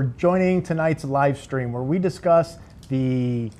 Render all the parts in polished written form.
for joining tonight's live stream where we discuss the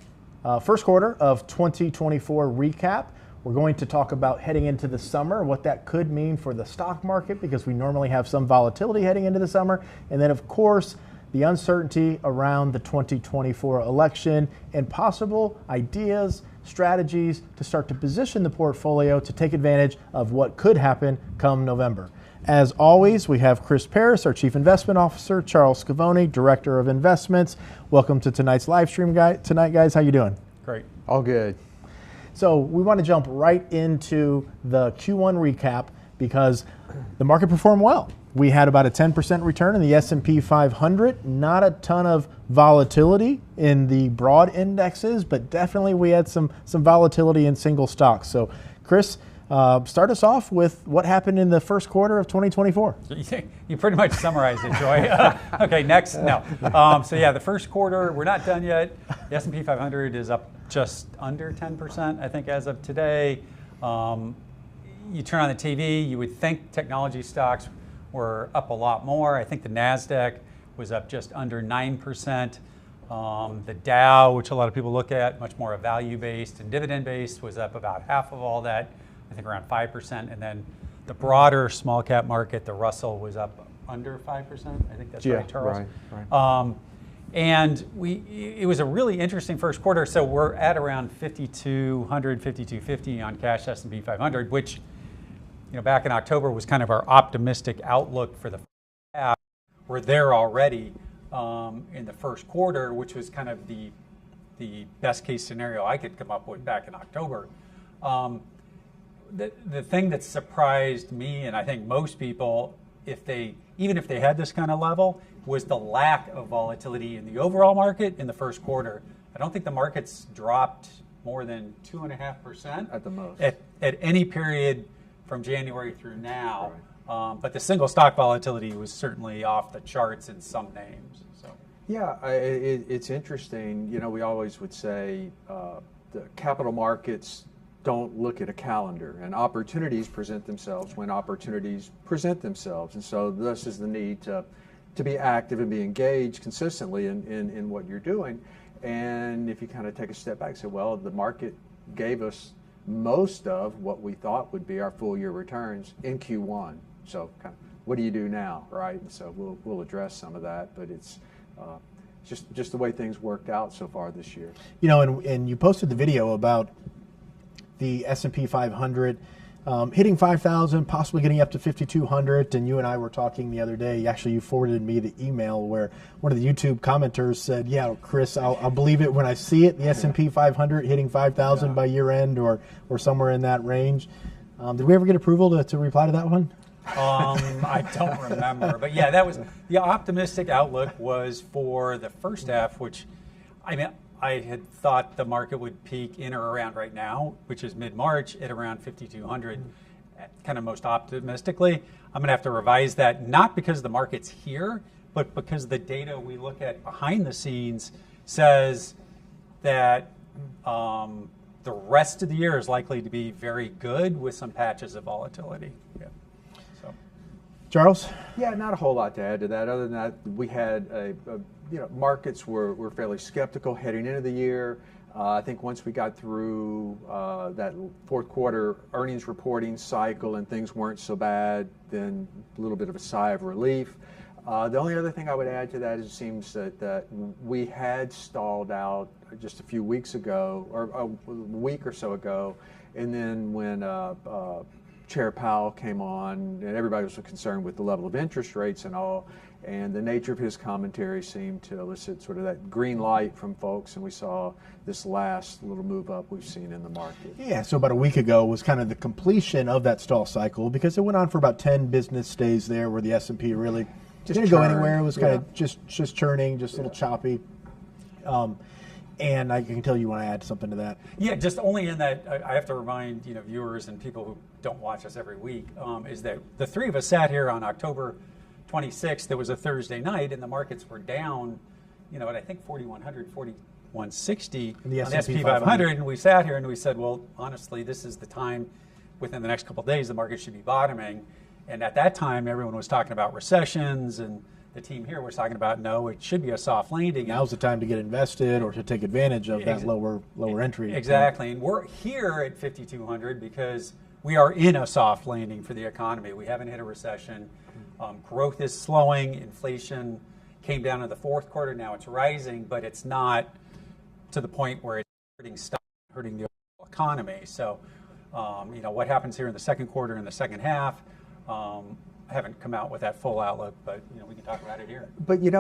first quarter of 2024 recap. We're going to talk about heading into the summer, what that could mean for the stock market, because we normally have some volatility heading into the summer. And then, of course, the uncertainty around the 2024 election and possible ideas, strategies to start to position the portfolio to take advantage of what could happen come November. As always, we have Chris Perras, our Chief Investment Officer, Charles Scavone, Director of Investments. Welcome to tonight's live stream tonight, guys. How you doing? Great. All good. So we want to jump right into the Q1 recap because the market performed well. We had about a 10% return in the S&P 500, not a ton of volatility in the broad indexes, but definitely we had some volatility in single stocks. So Chris, start us off with what happened in the first quarter of 2024. You pretty much summarized it, Troy. Okay, next. No. So yeah, the first quarter, we're not done yet. The S&P 500 is up just under 10%, I think, as of today. You turn on the TV, you would think technology stocks were up a lot more. I think the NASDAQ was up just under 9%. The Dow, which a lot of people look at, much more a value-based and dividend-based, was up about half of all that, I think around 5%. And then the broader small cap market, the Russell, was up under 5%. I think that's right, Charles. Right. And it was a really interesting first quarter. So we're at around 5,200, 5,250 on cash S&P 500, which, back in October was kind of our optimistic outlook for the first half. We're there already in the first quarter, which was kind of the best case scenario I could come up with back in October. The thing that surprised me, and I think most people, even if they had this kind of level, was the lack of volatility in the overall market in the first quarter. I don't think the markets dropped more than 2.5% at the most at any period from January through now. Right. But the single stock volatility was certainly off the charts in some names. So yeah, it's interesting. We always would say the capital markets don't look at a calendar, and opportunities present themselves when opportunities present themselves. And so this is the need to be active and be engaged consistently in what you're doing. And if you kind of take a step back and say, well, the market gave us most of what we thought would be our full year returns in Q1. So kind of, what do you do now, right? And so we'll address some of that, but it's just the way things worked out so far this year. And you posted the video about the S&P 500 hitting 5,000, possibly getting up to 5,200. And you and I were talking the other day. Actually, you forwarded me the email where one of the YouTube commenters said, "Yeah, Chris, I'll believe it when I see it. The S&P 500 hitting 5,000 by year end, or somewhere in that range." Did we ever get approval to reply to that one? I don't remember, but yeah, that was the optimistic outlook was for the first half, which I had thought the market would peak in or around right now, which is mid-March, at around 5,200, kind of most optimistically. I'm going to have to revise that, not because the market's here, but because the data we look at behind the scenes says that the rest of the year is likely to be very good with some patches of volatility. Yeah. So, Charles? Yeah, not a whole lot to add to that. Other than that, we had markets were fairly skeptical heading into the year. I think once we got through that fourth quarter earnings reporting cycle and things weren't so bad, then a little bit of a sigh of relief. The only other thing I would add to that is it seems that we had stalled out just a few weeks ago, or a week or so ago, and then when Chair Powell came on, and everybody was concerned with the level of interest rates and all, and the nature of his commentary seemed to elicit sort of that green light from folks, and we saw this last little move up we've seen in the market. Yeah, so about a week ago was kind of the completion of that stall cycle, because it went on for about 10 business days there where the S&P really didn't go anywhere. It was kind of just churning, just a little choppy. And I can tell you when I add something to that. Yeah, just only in that I have to remind viewers and people who don't watch us every week is that the three of us sat here on October 26th. It was a Thursday night, and the markets were down, at I think 4,100, 4,160 on the S&P 500. And we sat here and we said, well, honestly, this is the time within the next couple of days the market should be bottoming. And at that time, everyone was talking about recessions and the team here was talking about, no, it should be a soft landing. Now's the time to get invested or to take advantage of that lower entry. Exactly, and we're here at 5,200 because we are in a soft landing for the economy. We haven't hit a recession. Growth is slowing. Inflation came down in the fourth quarter. Now it's rising, but it's not to the point where it's hurting the overall economy. So, what happens here in the second quarter and the second half, I haven't come out with that full outlook, but we can talk about it here. But you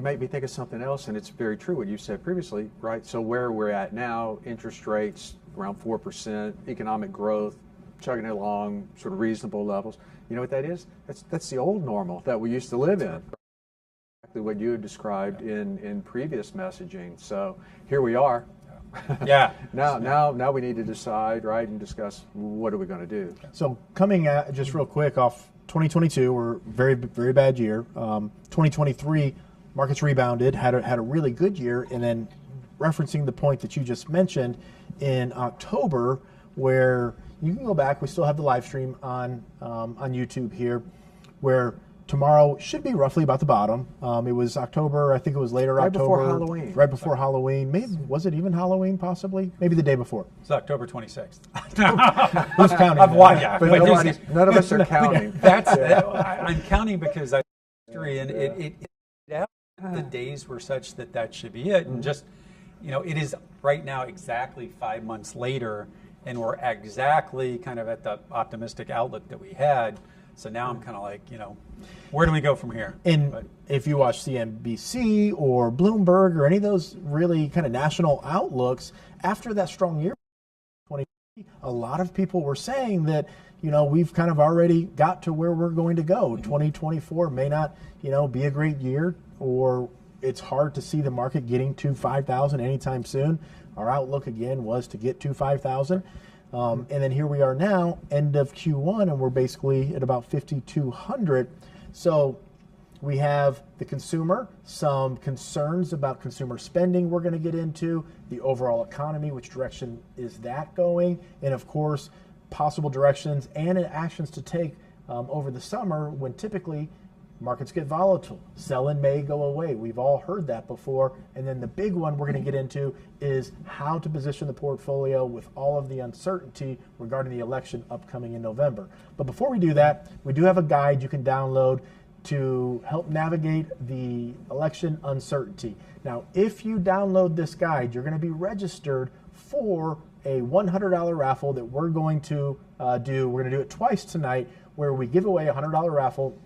make me think of something else, and it's very true what you said previously, right? So where we're at now, interest rates around 4%, economic growth chugging along, sort of reasonable levels. You know what that is? That's the old normal that we used to live in. Exactly what you had described in previous messaging. So here we are. Yeah. Now we need to decide, right, and discuss what are we going to do. So coming at just real quick off 2022, we're very, very bad year. 2023, markets rebounded, had a really good year, and then referencing the point that you just mentioned in October, where you can go back, we still have the live stream on YouTube here, where tomorrow should be roughly about the bottom. It was October, I think it was later October. Before Halloween. Right before Halloween. Maybe, was it even Halloween possibly? Maybe the day before. It's October 26th. Who's counting? None of us are counting. I'm counting because I history, and the days were such that should be it. And just, it is right now exactly 5 months later, and we're exactly kind of at the optimistic outlook that we had. So now I'm kind of like, where do we go from here? And if you watch CNBC or Bloomberg or any of those really kind of national outlooks, after that strong year, 2020, a lot of people were saying that, we've kind of already got to where we're going to go. 2024 may not, be a great year, or it's hard to see the market getting to 5,000 anytime soon. Our outlook, again, was to get to 5,000. And then here we are now, end of Q1, and we're basically at about 5,200. So we have the consumer, some concerns about consumer spending we're going to get into, the overall economy, which direction is that going, and of course, possible directions and actions to take over the summer when typically markets get volatile. Sell-in may go away. We've all heard that before. And then the big one we're going to get into is how to position the portfolio with all of the uncertainty regarding the election upcoming in November. But before we do that, we do have a guide you can download to help navigate the election uncertainty. Now, if you download this guide, you're going to be registered for a $100 raffle that we're going to do. We're going to do it twice tonight, where we give away a $100 raffle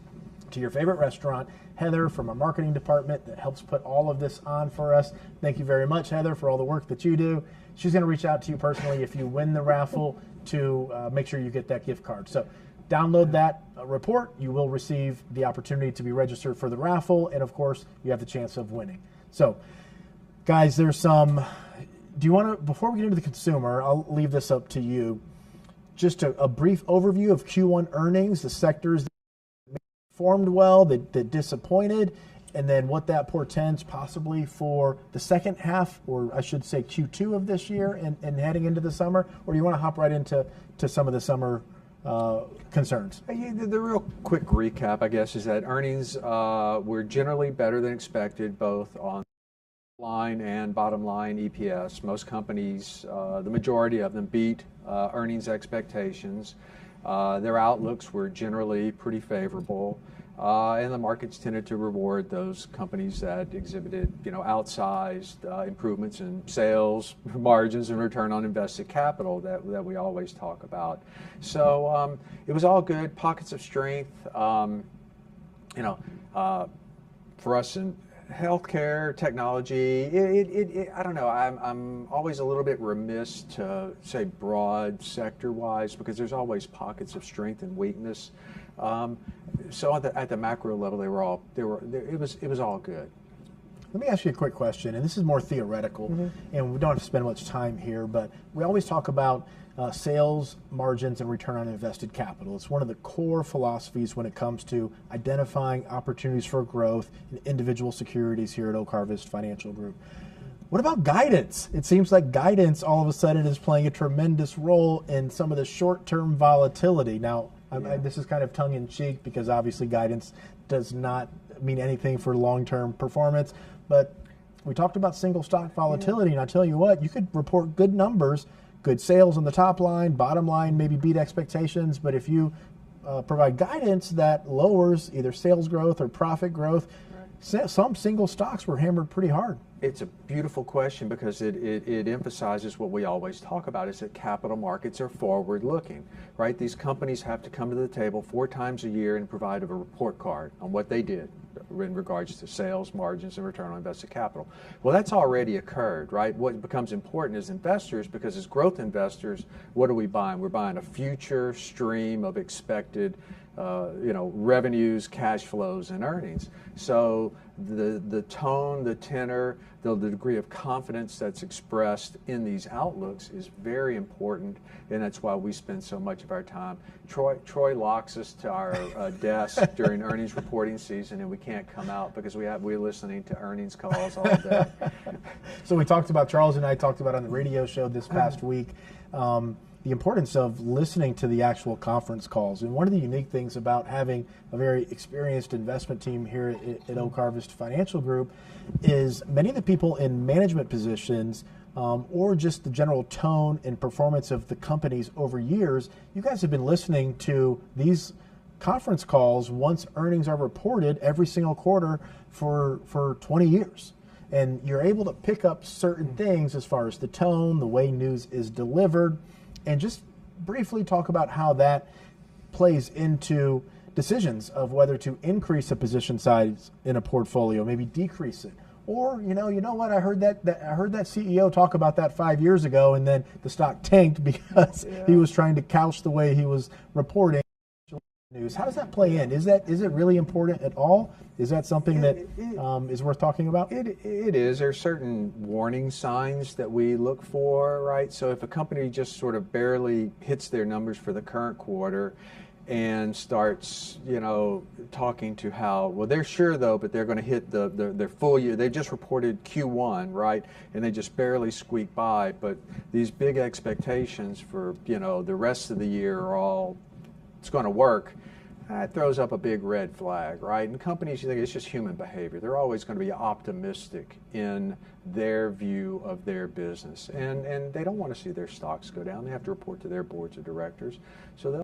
to your favorite restaurant. Heather from our marketing department that helps put all of this on for us. Thank you very much, Heather, for all the work that you do. She's going to reach out to you personally if you win the raffle to make sure you get that gift card. So download that report. You will receive the opportunity to be registered for the raffle, and of course, you have the chance of winning. So, guys, there's some. Do you want to, before we get into the consumer, I'll leave this up to you. Just a brief overview of Q1 earnings, the sectors performed well, that disappointed, and then what that portends possibly for the second half, or I should say Q2 of this year and heading into the summer? Or do you want to hop right into some of the summer concerns? The real quick recap, I guess, is that earnings were generally better than expected, both on line and bottom line EPS. Most companies, the majority of them, beat earnings expectations. Their outlooks were generally pretty favorable, and the markets tended to reward those companies that exhibited, outsized improvements in sales, margins, and return on invested capital that we always talk about. So it was all good. Pockets of strength, for us in healthcare, technology. I don't know. I'm always a little bit remiss to say broad sector-wise, because there's always pockets of strength and weakness. So at the macro level, it was all good. Let me ask you a quick question, and this is more theoretical, and we don't have to spend much time here, but we always talk about sales, margins, and return on invested capital. It's one of the core philosophies when it comes to identifying opportunities for growth in individual securities here at Oak Harvest Financial Group. What about guidance? It seems like guidance all of a sudden is playing a tremendous role in some of the short-term volatility. Now, this is kind of tongue-in-cheek because obviously guidance does not mean anything for long-term performance. But we talked about single stock volatility, and I tell you what, you could report good numbers, good sales on the top line, bottom line maybe beat expectations, but if you provide guidance that lowers either sales growth or profit growth, some single stocks were hammered pretty hard. It's a beautiful question because it emphasizes what we always talk about, is that capital markets are forward-looking, right? These companies have to come to the table 4 times a year and provide a report card on what they did in regards to sales, margins, and return on invested capital. Well, that's already occurred, right? What becomes important as investors, because as growth investors, what are we buying? We're buying a future stream of expected revenues, cash flows, and earnings. So the tone, the tenor, the degree of confidence that's expressed in these outlooks is very important, and that's why we spend so much of our time. Troy locks us to our desk during earnings reporting season, and we can't come out because we're listening to earnings calls all day. So Charles and I talked about on the radio show this past week, the importance of listening to the actual conference calls. And one of the unique things about having a very experienced investment team here at Oak Harvest Financial Group is many of the people in management positions or just the general tone and performance of the companies over years, you guys have been listening to these conference calls once earnings are reported every single quarter for 20 years. And you're able to pick up certain things as far as the tone, the way news is delivered, and just briefly talk about how that plays into decisions of whether to increase a position size in a portfolio, maybe decrease it. Or, you know what, I heard that CEO talk about that 5 years ago, and then the stock tanked because he was trying to couch the way he was reporting news. How does that play in? Is it really important at all? Is that something that is worth talking about? It is. There are certain warning signs that we look for, right? So if a company just sort of barely hits their numbers for the current quarter and starts, talking to how, well, they're sure though, but they're going to hit their full year. They just reported Q1, right? And they just barely squeak by. But these big expectations for, the rest of the year are all, it's going to work. That throws up a big red flag, right? And companies, you think it's just human behavior. They're always going to be optimistic in their view of their business. And they don't want to see their stocks go down. They have to report to their boards of directors. So they'll,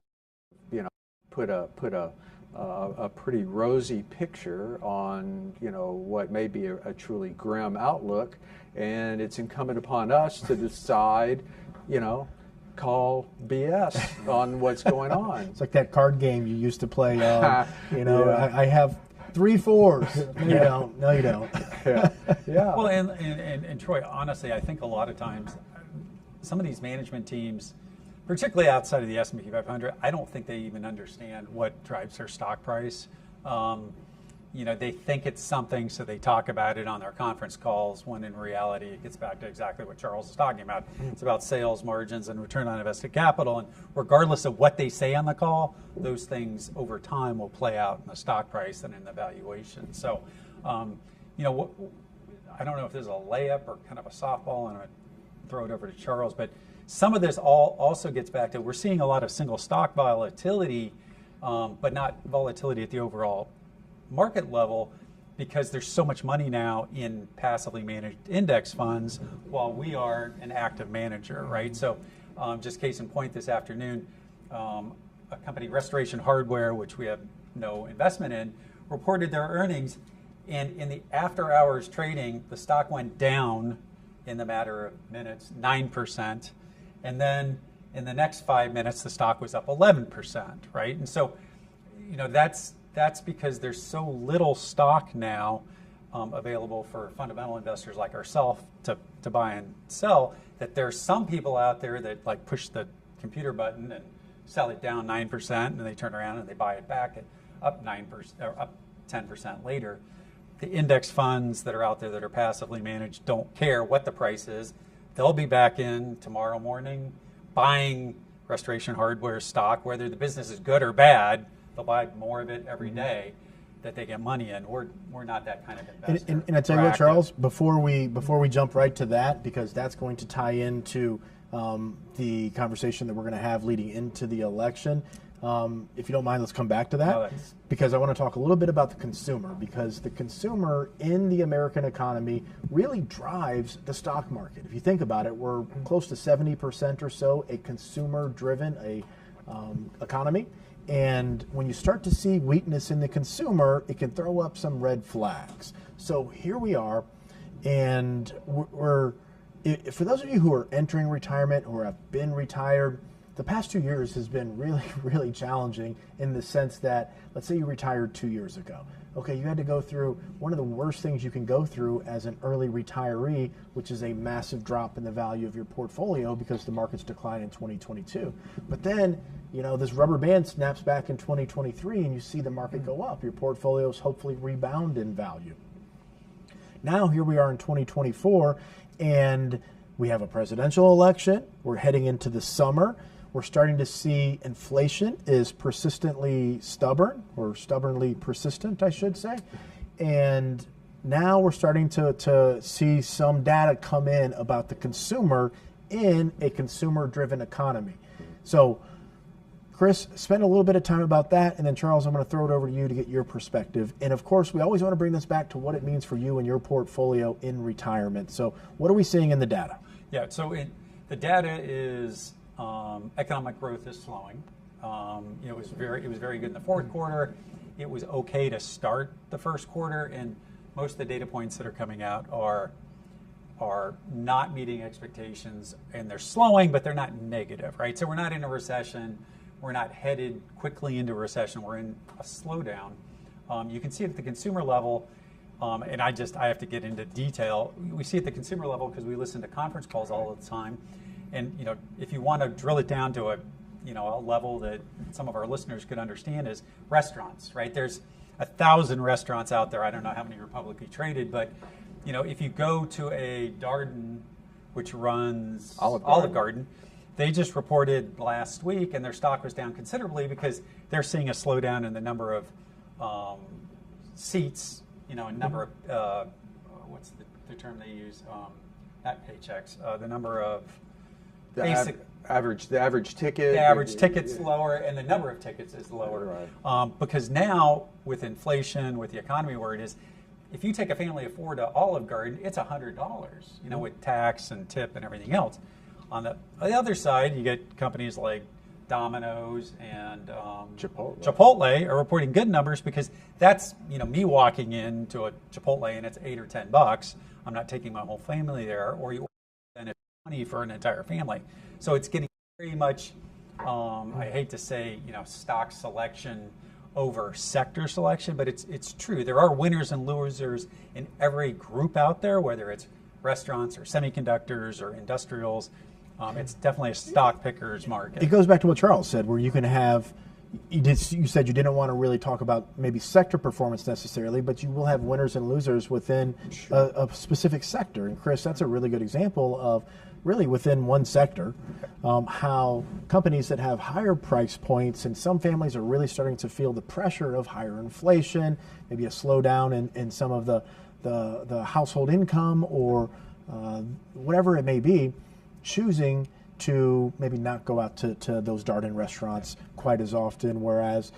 put a pretty rosy picture on, what may be a truly grim outlook. And it's incumbent upon us to decide, call BS on what's going on. It's like that card game you used to play. I have 3 4s. No, you don't. No, you don't. Yeah. Well, and Troy, honestly, I think a lot of times some of these management teams, particularly outside of the S&P 500, I don't think they even understand what drives their stock price. They think it's something, so they talk about it on their conference calls, when in reality it gets back to exactly what Charles is talking about. It's about sales, margins, and return on invested capital. And regardless of what they say on the call, those things over time will play out in the stock price and in the valuation. So, I don't know if this is a layup or kind of a softball, and I'm going to throw it over to Charles, but some of this also gets back to, we're seeing a lot of single stock volatility, but not volatility at the overall market level, because there's so much money now in passively managed index funds while we are an active manager, right? So just case in point, this afternoon, a company, Restoration Hardware, which we have no investment in, reported their earnings, and in the after hours trading, the stock went down in the matter of minutes, 9%. And then in the next 5 minutes, the stock was up 11%, right? And so, that's because there's so little stock now available for fundamental investors like ourselves to buy and sell, that there's some people out there that like push the computer button and sell it down 9%, and they turn around and they buy it back at up 9% or up 10% later. The index funds that are out there that are passively managed don't care what the price is. They'll be back in tomorrow morning buying Restoration Hardware stock, whether the business is good or bad. They'll buy more of it every day that they get money in. We're not that kind of investor. And I tell you what, Charles, before we jump right to that, because that's going to tie into the conversation that we're going to have leading into the election. If you don't mind, let's come back to that, No, that's- because I want to talk a little bit about the consumer, because the consumer in the American economy really drives the stock market. If you think about it, we're close to 70% or so a consumer-driven economy. And when you start to see weakness in the consumer, it can throw up some red flags. So here we are, and for those of you who are entering retirement or have been retired, the past 2 years has been really, really challenging in the sense that, let's say you retired 2 years ago. Okay, you had to go through one of the worst things you can go through as an early retiree, which is a massive drop in the value of your portfolio because the market's declined in 2022. But then, this rubber band snaps back in 2023 and you see the market go up. Your portfolios hopefully rebound in value. Now, here we are in 2024, and we have a presidential election. We're heading into the summer. We're starting to see inflation is persistently stubborn, or stubbornly persistent, I should say. And now we're starting to see some data come in about the consumer in a consumer-driven economy. So, Chris, spend a little bit of time about that, and then Charles, I'm going to throw it over to you to get your perspective. And of course, we always want to bring this back to what it means for you and your portfolio in retirement. So what are we seeing in the data? Yeah, so the data is economic growth is slowing. It was very good in the fourth quarter. It was okay to start the first quarter, and most of the data points that are coming out are not meeting expectations, and they're slowing, but they're not negative, right? So we're not in a recession. We're not headed quickly into a recession. We're in a slowdown. You can see it at the consumer level, and I have to get into detail. We see it at the consumer level because we listen to conference calls all the time. And if you want to drill it down to a level that some of our listeners could understand, is restaurants, right? There's 1,000 restaurants out there. I don't know how many are publicly traded, but if you go to a Darden, which runs Olive Garden, they just reported last week, and their stock was down considerably because they're seeing a slowdown in the number of seats, and number of what's the term they use? Not paychecks. The number of the average ticket. The average ticket's lower, and the number of tickets is lower. Right. Because now, with inflation, with the economy where it is, if you take a family of four to Olive Garden, it's $100, with tax and tip and everything else. On the other side, you get companies like Domino's and Chipotle are reporting good numbers because that's me walking into a Chipotle and it's $8 or $10. I'm not taking my whole family there, or you spend money for an entire family. So it's getting very much, I hate to say, stock selection over sector selection, but it's true. There are winners and losers in every group out there, whether it's restaurants or semiconductors or industrials. It's definitely a stock picker's market. It goes back to what Charles said, where you can have, you said you didn't want to really talk about maybe sector performance necessarily, but you will have winners and losers within a specific sector. And Chris, that's a really good example of really within one sector, how companies that have higher price points, and some families are really starting to feel the pressure of higher inflation, maybe a slowdown in some of the household income or whatever it may be, choosing to maybe not go out to those Darden restaurants quite as often, whereas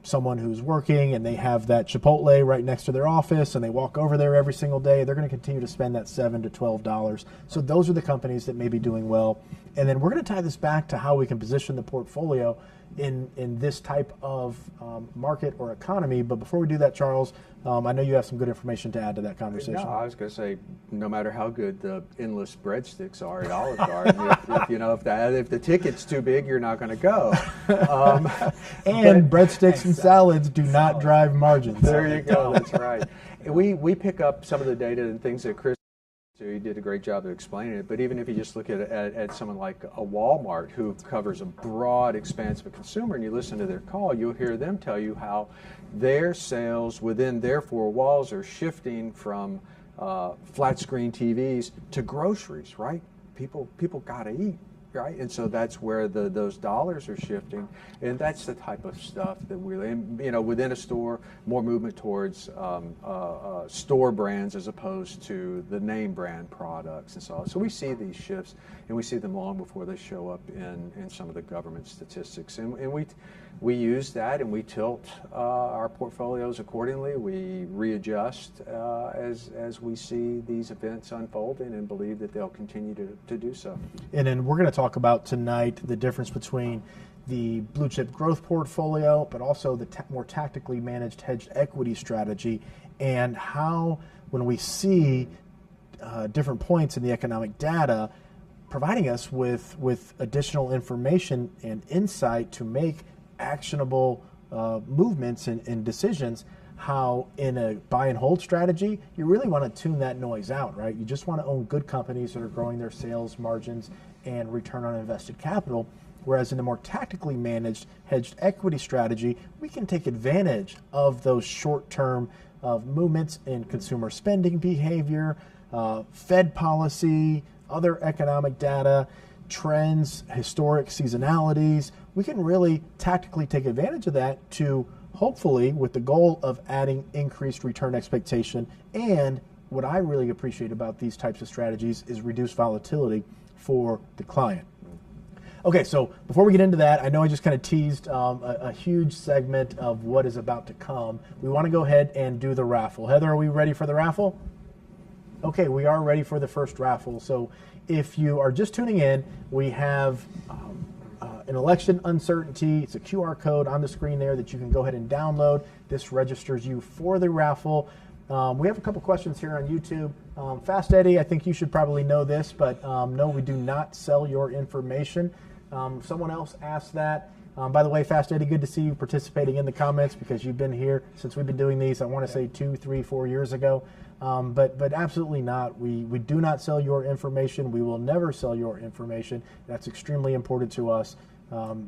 someone who's working and they have that Chipotle right next to their office and they walk over there every single day, they're going to continue to spend that $7 to $12. So those are the companies that may be doing well. And then we're going to tie this back to how we can position the portfolio in this type of market or economy. But before we do that, Charles, I know you have some good information to add to that conversation. No, I was going to say, no matter how good the endless breadsticks are at Olive Garden, if the ticket's too big, you're not going to go. And breadsticks and salads do not drive margins. There you go. That's right. We pick up some of the data and things that Chris. So he did a great job of explaining it. But even if you just look at someone like a Walmart, who covers a broad expanse of a consumer, and you listen to their call, you'll hear them tell you how their sales within their four walls are shifting from flat screen TVs to groceries. Right? People got to eat. right? And so that's where those dollars are shifting, and that's the type of stuff that within a store, more movement towards store brands as opposed to the name brand products and so on. So we see these shifts, and we see them long before they show up in some of the government statistics, and we use that, and we tilt our portfolios accordingly. We readjust as we see these events unfolding, and believe that they'll continue to do so. And then we're going to talk about tonight the difference between the blue chip growth portfolio, but also the more tactically managed hedged equity strategy, and how when we see different points in the economic data providing us with additional information and insight to make actionable movements and decisions, how in a buy and hold strategy, you really want to tune that noise out, right? You just want to own good companies that are growing their sales margins and return on invested capital. Whereas in the more tactically managed hedged equity strategy, we can take advantage of those short-term movements in consumer spending behavior, Fed policy, other economic data, trends, historic seasonalities. We can really tactically take advantage of that to hopefully with the goal of adding increased return expectation. And what I really appreciate about these types of strategies is reduced volatility for the client. Okay, so before we get into that, I know I just kind of teased a huge segment of what is about to come. We want to go ahead and do the raffle. Heather, are we ready for the raffle? Okay, we are ready for the first raffle. So if you are just tuning in, we have an election uncertainty. It's a QR code on the screen there that you can go ahead and download. This registers you for the raffle. We have a couple questions here on YouTube. Fast Eddie, I think you should probably know this, but no, we do not sell your information. Someone else asked that. By the way, Fast Eddie, good to see you participating in the comments because you've been here since we've been doing these, I want to say 2, 3, 4 years ago. But absolutely not. We do not sell your information. We will never sell your information. That's extremely important to us.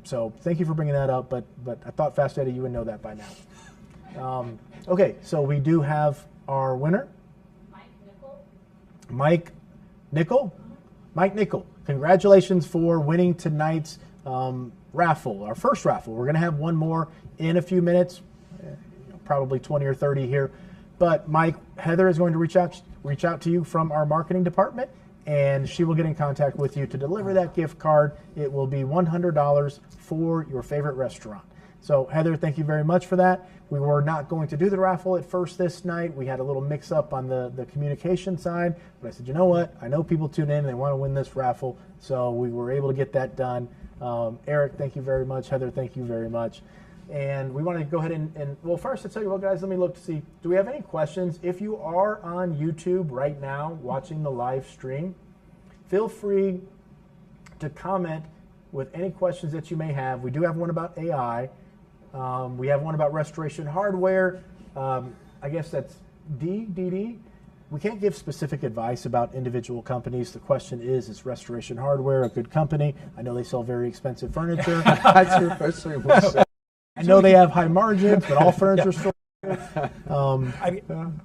So thank you for bringing that up, but I thought, Fast Eddie, you would know that by now. Okay, so we do have our winner. Mike Nickel? Mike Nickel, congratulations for winning tonight's raffle, our first raffle. We're going to have one more in a few minutes, probably 20 or 30 here. But Mike, Heather is going to reach out to you from our marketing department, and she will get in contact with you to deliver that gift card. It will be $100 for your favorite restaurant. So Heather, thank you very much for that. We were not going to do the raffle at first this night. We had a little mix up on the communication side, but I said, you know what? I know people tune in and they want to win this raffle, so we were able to get that done. Eric, thank you very much. Heather, thank you very much. And we want to go ahead and well, first, I'll tell you what, guys, let me look to see, do we have any questions? If you are on YouTube right now watching the live stream, feel free to comment with any questions that you may have. We do have one about AI. We have one about restoration hardware. I guess that's DD. We can't give specific advice about individual companies. The question is restoration hardware a good company? I know they sell very expensive furniture. That's your first thing we'll say. I know they have high margins, but all furniture stores.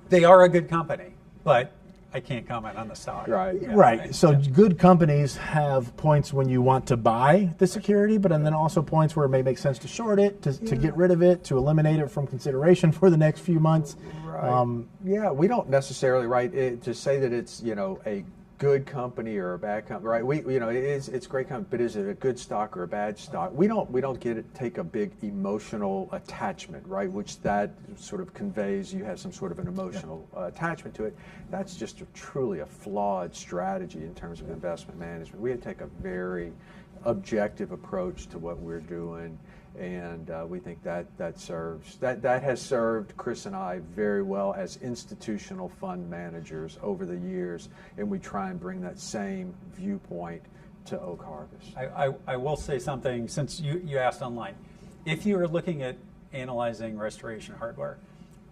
They are a good company, but I can't comment on the stock. Right. Yeah, Right. So good companies have points when you want to buy the security, but and then also points where it may make sense to short it, to get rid of it, to eliminate it from consideration for the next few months. Right. Yeah, we don't necessarily to say that it's a good company or a bad company, right? It's a great company, but is it a good stock or a bad stock? We don't take a big emotional attachment, right? Which that sort of conveys you have some sort of an emotional attachment to it. That's just truly a flawed strategy in terms of investment management. We take a very objective approach to what we're doing, and we think that has served Chris and I very well as institutional fund managers over the years, and we try and bring that same viewpoint to Oak Harvest. I will say something, since you asked online. If you are looking at analyzing restoration hardware,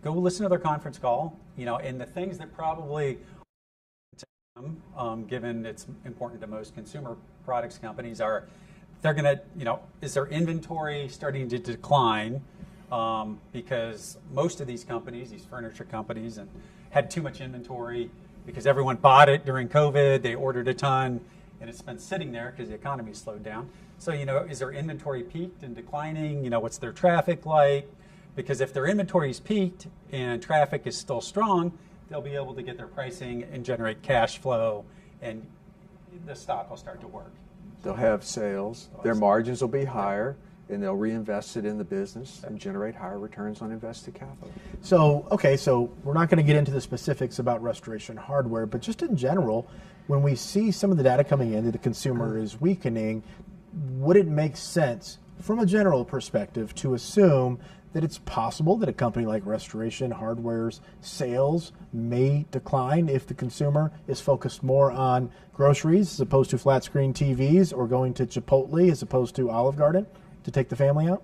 go listen to their conference call, and the things that probably, given it's important to most consumer products companies, are they're going to, is their inventory starting to decline? Because most of these companies, these furniture companies, had too much inventory because everyone bought it during COVID. They ordered a ton, and it's been sitting there because the economy slowed down. So, is their inventory peaked and declining? What's their traffic like? Because if their inventory is peaked and traffic is still strong, they'll be able to get their pricing and generate cash flow, and the stock will start to work. They'll have sales, their margins will be higher, and they'll reinvest it in the business and generate higher returns on invested capital. So, okay, so we're not going to get into the specifics about Restoration Hardware, but just in general, when we see some of the data coming in that the consumer is weakening, would it make sense from a general perspective to assume that it's possible that a company like Restoration Hardware's sales may decline if the consumer is focused more on groceries as opposed to flat screen TVs, or going to Chipotle as opposed to Olive Garden to take the family out?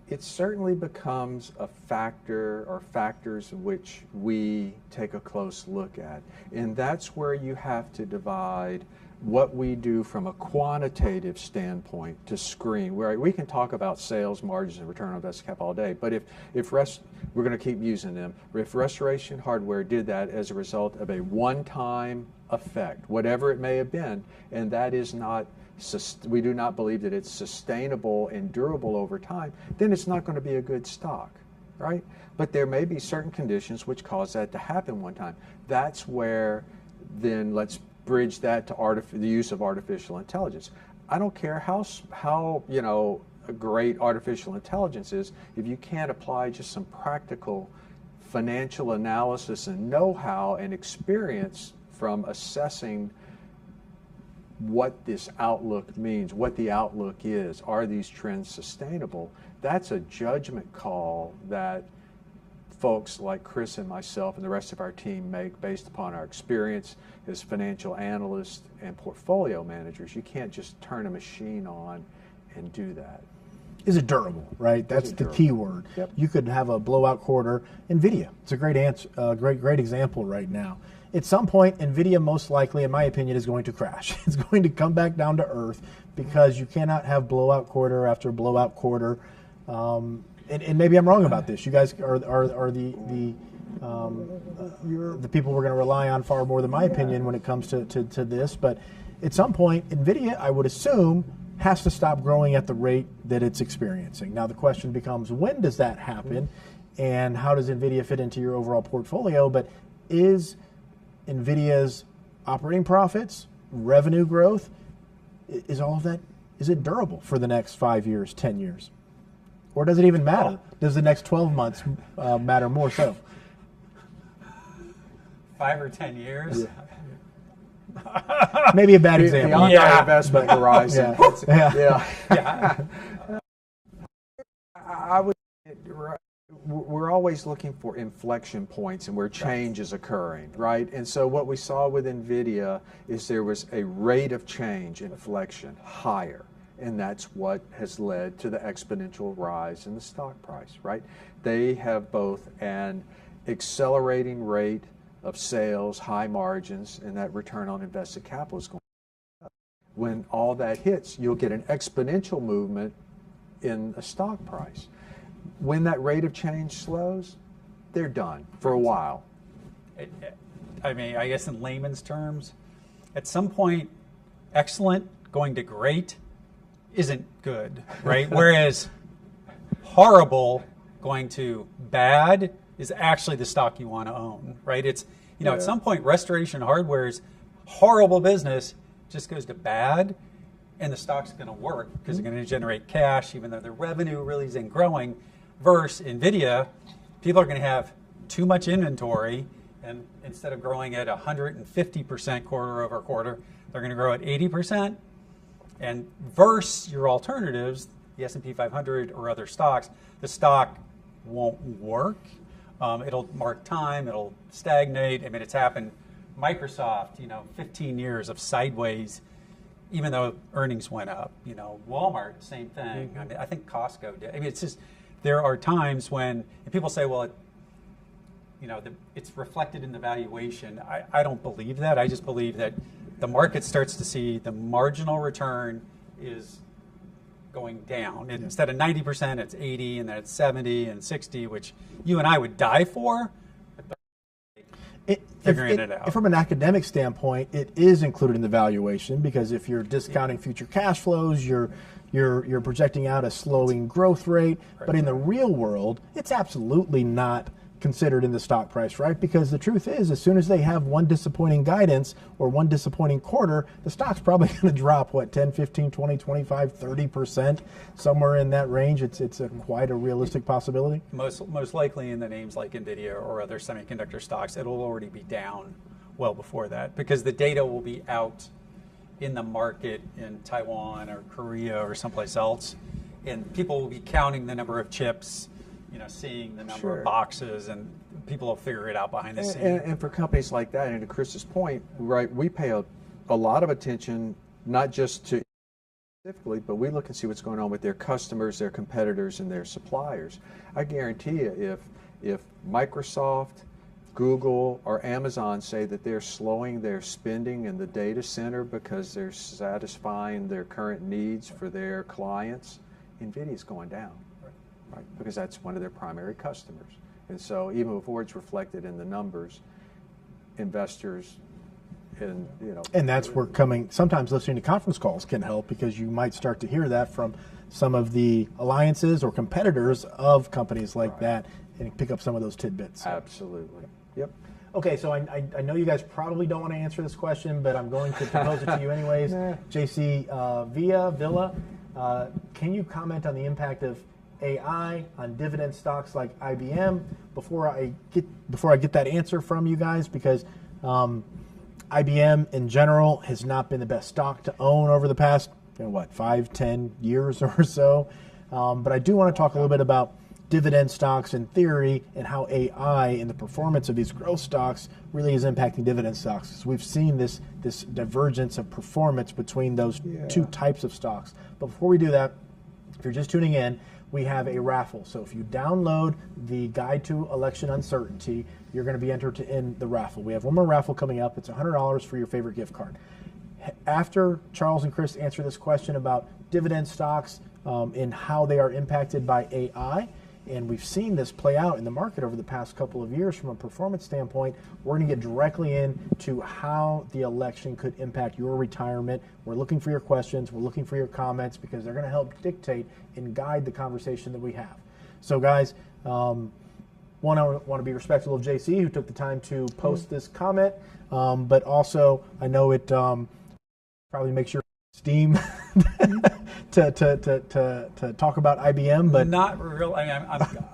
It certainly becomes a factor or factors which we take a close look at. And that's where you have to divide what we do from a quantitative standpoint to screen. Where we can talk about sales, margins, and return on invested capital all day, but if we're going to keep using them. If Restoration Hardware did that as a result of a one-time effect, whatever it may have been, and that is not, we do not believe that it's sustainable and durable over time, then it's not going to be a good stock, right? But there may be certain conditions which cause that to happen one time. That's where then let's bridge that to the use of artificial intelligence. I don't care how great artificial intelligence is, if you can't apply just some practical financial analysis and know-how and experience from assessing what this outlook means, what the outlook is, are these trends sustainable? That's a judgment call that folks like Chris and myself and the rest of our team make based upon our experience as financial analysts and portfolio managers. You can't just turn a machine on and do that. Is it durable, right? That's the key word. Yep. You could have a blowout quarter. NVIDIA, it's a great answer, great example right now. At some point, NVIDIA most likely, in my opinion, is going to crash. It's going to come back down to earth because you cannot have blowout quarter after blowout quarter. And maybe I'm wrong about this. You guys are the people we're going to rely on far more than my opinion when it comes to this. But at some point, NVIDIA, I would assume, has to stop growing at the rate that it's experiencing. Now the question becomes, when does that happen, and how does NVIDIA fit into your overall portfolio? But is NVIDIA's operating profits, revenue growth, is all of that, is it durable for the next 5 years, 10 years? Or does it even matter? Does the next 12 months matter more so? 5 or 10 years? Maybe a bad example. Beyond our investment horizon. Yeah. I would. We're always looking for inflection points and where change is occurring, right? And so what we saw with NVIDIA is there was a rate of change, inflection, higher. And that's what has led to the exponential rise in the stock price, right? They have both an accelerating rate of sales, high margins, and that return on invested capital is going up. When all that hits, you'll get an exponential movement in a stock price. When that rate of change slows, they're done for a while. I mean, I guess in layman's terms, at some point, excellent going to great isn't good, right? Whereas horrible going to bad is actually the stock you want to own, right? It's, at some point, Restoration Hardware's horrible business just goes to bad, and the stock's going to work because they're going to generate cash, even though their revenue really isn't growing. Versus NVIDIA, people are going to have too much inventory, and instead of growing at 150% quarter over quarter, they're going to grow at 80%. And versus your alternatives, the S&P 500 or other stocks, the stock won't work. It'll mark time, it'll stagnate. I mean, it's happened. Microsoft, 15 years of sideways, even though earnings went up. Walmart, same thing. I mean, I think Costco did. I mean, it's just, there are times when, and people say, well, it's reflected in the valuation. I don't believe that. I just believe that the market starts to see the marginal return is going down. And instead of 90%, it's 80, and then it's 70 and 60, which you and I would die for. figuring it out. From an academic standpoint, it is included in the valuation, because if you're discounting future cash flows, you're projecting out a slowing growth rate. Right. But in the real world, it's absolutely not considered in the stock price, right? Because the truth is, as soon as they have one disappointing guidance or one disappointing quarter, the stock's probably going to drop, what, 10, 15, 20, 25, 30%, somewhere in that range. It's quite a realistic possibility. Most likely in the names like NVIDIA or other semiconductor stocks, it'll already be down well before that, because the data will be out in the market in Taiwan or Korea or someplace else, and people will be counting the number of chips, seeing the number of boxes, and people will figure it out behind the scenes. And for companies like that, and to Chris's point, right, we pay a lot of attention, not just to specifically, but we look and see what's going on with their customers, their competitors, and their suppliers. I guarantee you, if Microsoft, Google, or Amazon say that they're slowing their spending in the data center because they're satisfying their current needs for their clients, NVIDIA's going down. Right, because that's one of their primary customers. And so even before it's reflected in the numbers, investors and that's where sometimes listening to conference calls can help, because you might start to hear that from some of the alliances or competitors of companies like that, and pick up some of those tidbits. Absolutely. Yep. Okay, so I know you guys probably don't want to answer this question, but I'm going to propose it to you anyways. JC Villa, can you comment on the impact of AI on dividend stocks like IBM before I get that answer from you guys, because IBM in general has not been the best stock to own over the past 5-10 years or so, but I do want to talk a little bit about dividend stocks in theory, and how AI and the performance of these growth stocks really is impacting dividend stocks. So we've seen this divergence of performance between those two types of stocks. But before we do that, if you're just tuning in, we have a raffle. So if you download the Guide to Election Uncertainty, you're going to be entered in the raffle. We have one more raffle coming up. It's $100 for your favorite gift card. After Charles and Chris answer this question about dividend stocks and how they are impacted by AI, and we've seen this play out in the market over the past couple of years from a performance standpoint, we're going to get directly into how the election could impact your retirement. We're looking for your questions. We're looking for your comments, because they're going to help dictate and guide the conversation that we have. So guys, I want to be respectful of JC, who took the time to post this comment, but also I know it probably makes your steam to talk about IBM, but not real. I mean,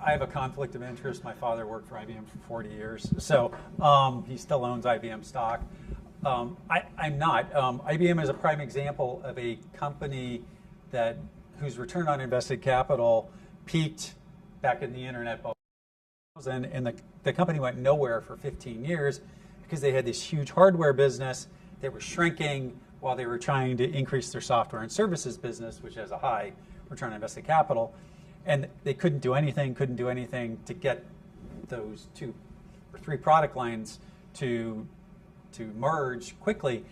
I have a conflict of interest. My father worked for IBM for 40 years, so he still owns IBM stock. I'm not. IBM is a prime example of a company whose return on invested capital peaked back in the internet bubble, and the company went nowhere for 15 years because they had this huge hardware business. They were shrinking while they were trying to increase their software and services business, which has a high return on invested capital. And they couldn't do anything to get those 2 or 3 product lines to merge quickly.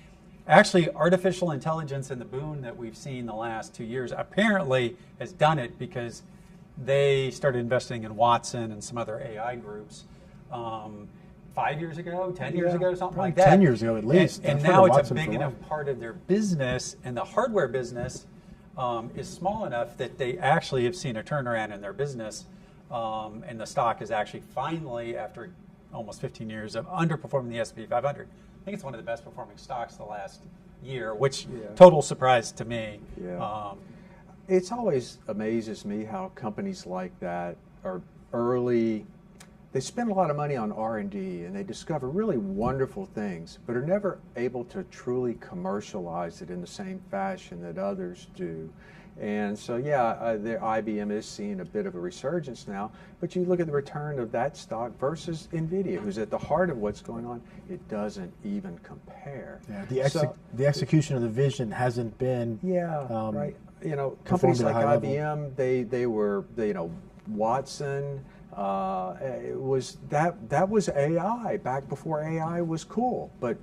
Actually, artificial intelligence and the boom that we've seen the last 2 years apparently has done it, because they started investing in Watson and some other AI groups 5 years ago, 10 years ago, something like that. 10 years ago at least. And now it's a big enough part of their business, and the hardware business is small enough that they actually have seen a turnaround in their business, and the stock is actually finally, after almost 15 years of underperforming the S&P 500, I think it's one of the best performing stocks the last year, which total surprise to me. It's always amazes me how companies like that are early. They spend a lot of money on R&D, and they discover really wonderful things, but are never able to truly commercialize it in the same fashion that others do. And so, their IBM is seeing a bit of a resurgence now, but you look at the return of that stock versus NVIDIA, who's at the heart of what's going on, it doesn't even compare. The execution of the vision hasn't been right. Companies like IBM, they were, Watson, it was that was AI back before AI was cool, but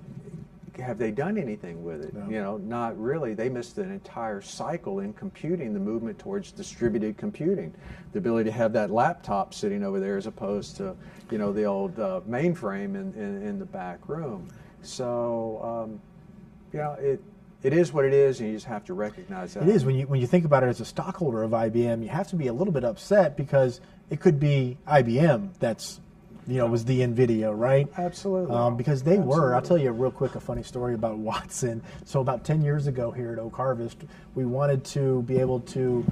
have they done anything with it? No. You know, not really. They missed an entire cycle in computing, the movement towards distributed computing, the ability to have that laptop sitting over there as opposed to, you know, the old mainframe in the back room. So, you know, it is what it is, and you just have to recognize that. It is. When you think about it as a stockholder of IBM, you have to be a little bit upset because it could be IBM that's, you know, was the NVIDIA, right? Absolutely. Because they were. Absolutely. I'll tell you real quick a funny story about Watson. So about 10 years ago here at Oak Harvest, we wanted to be able to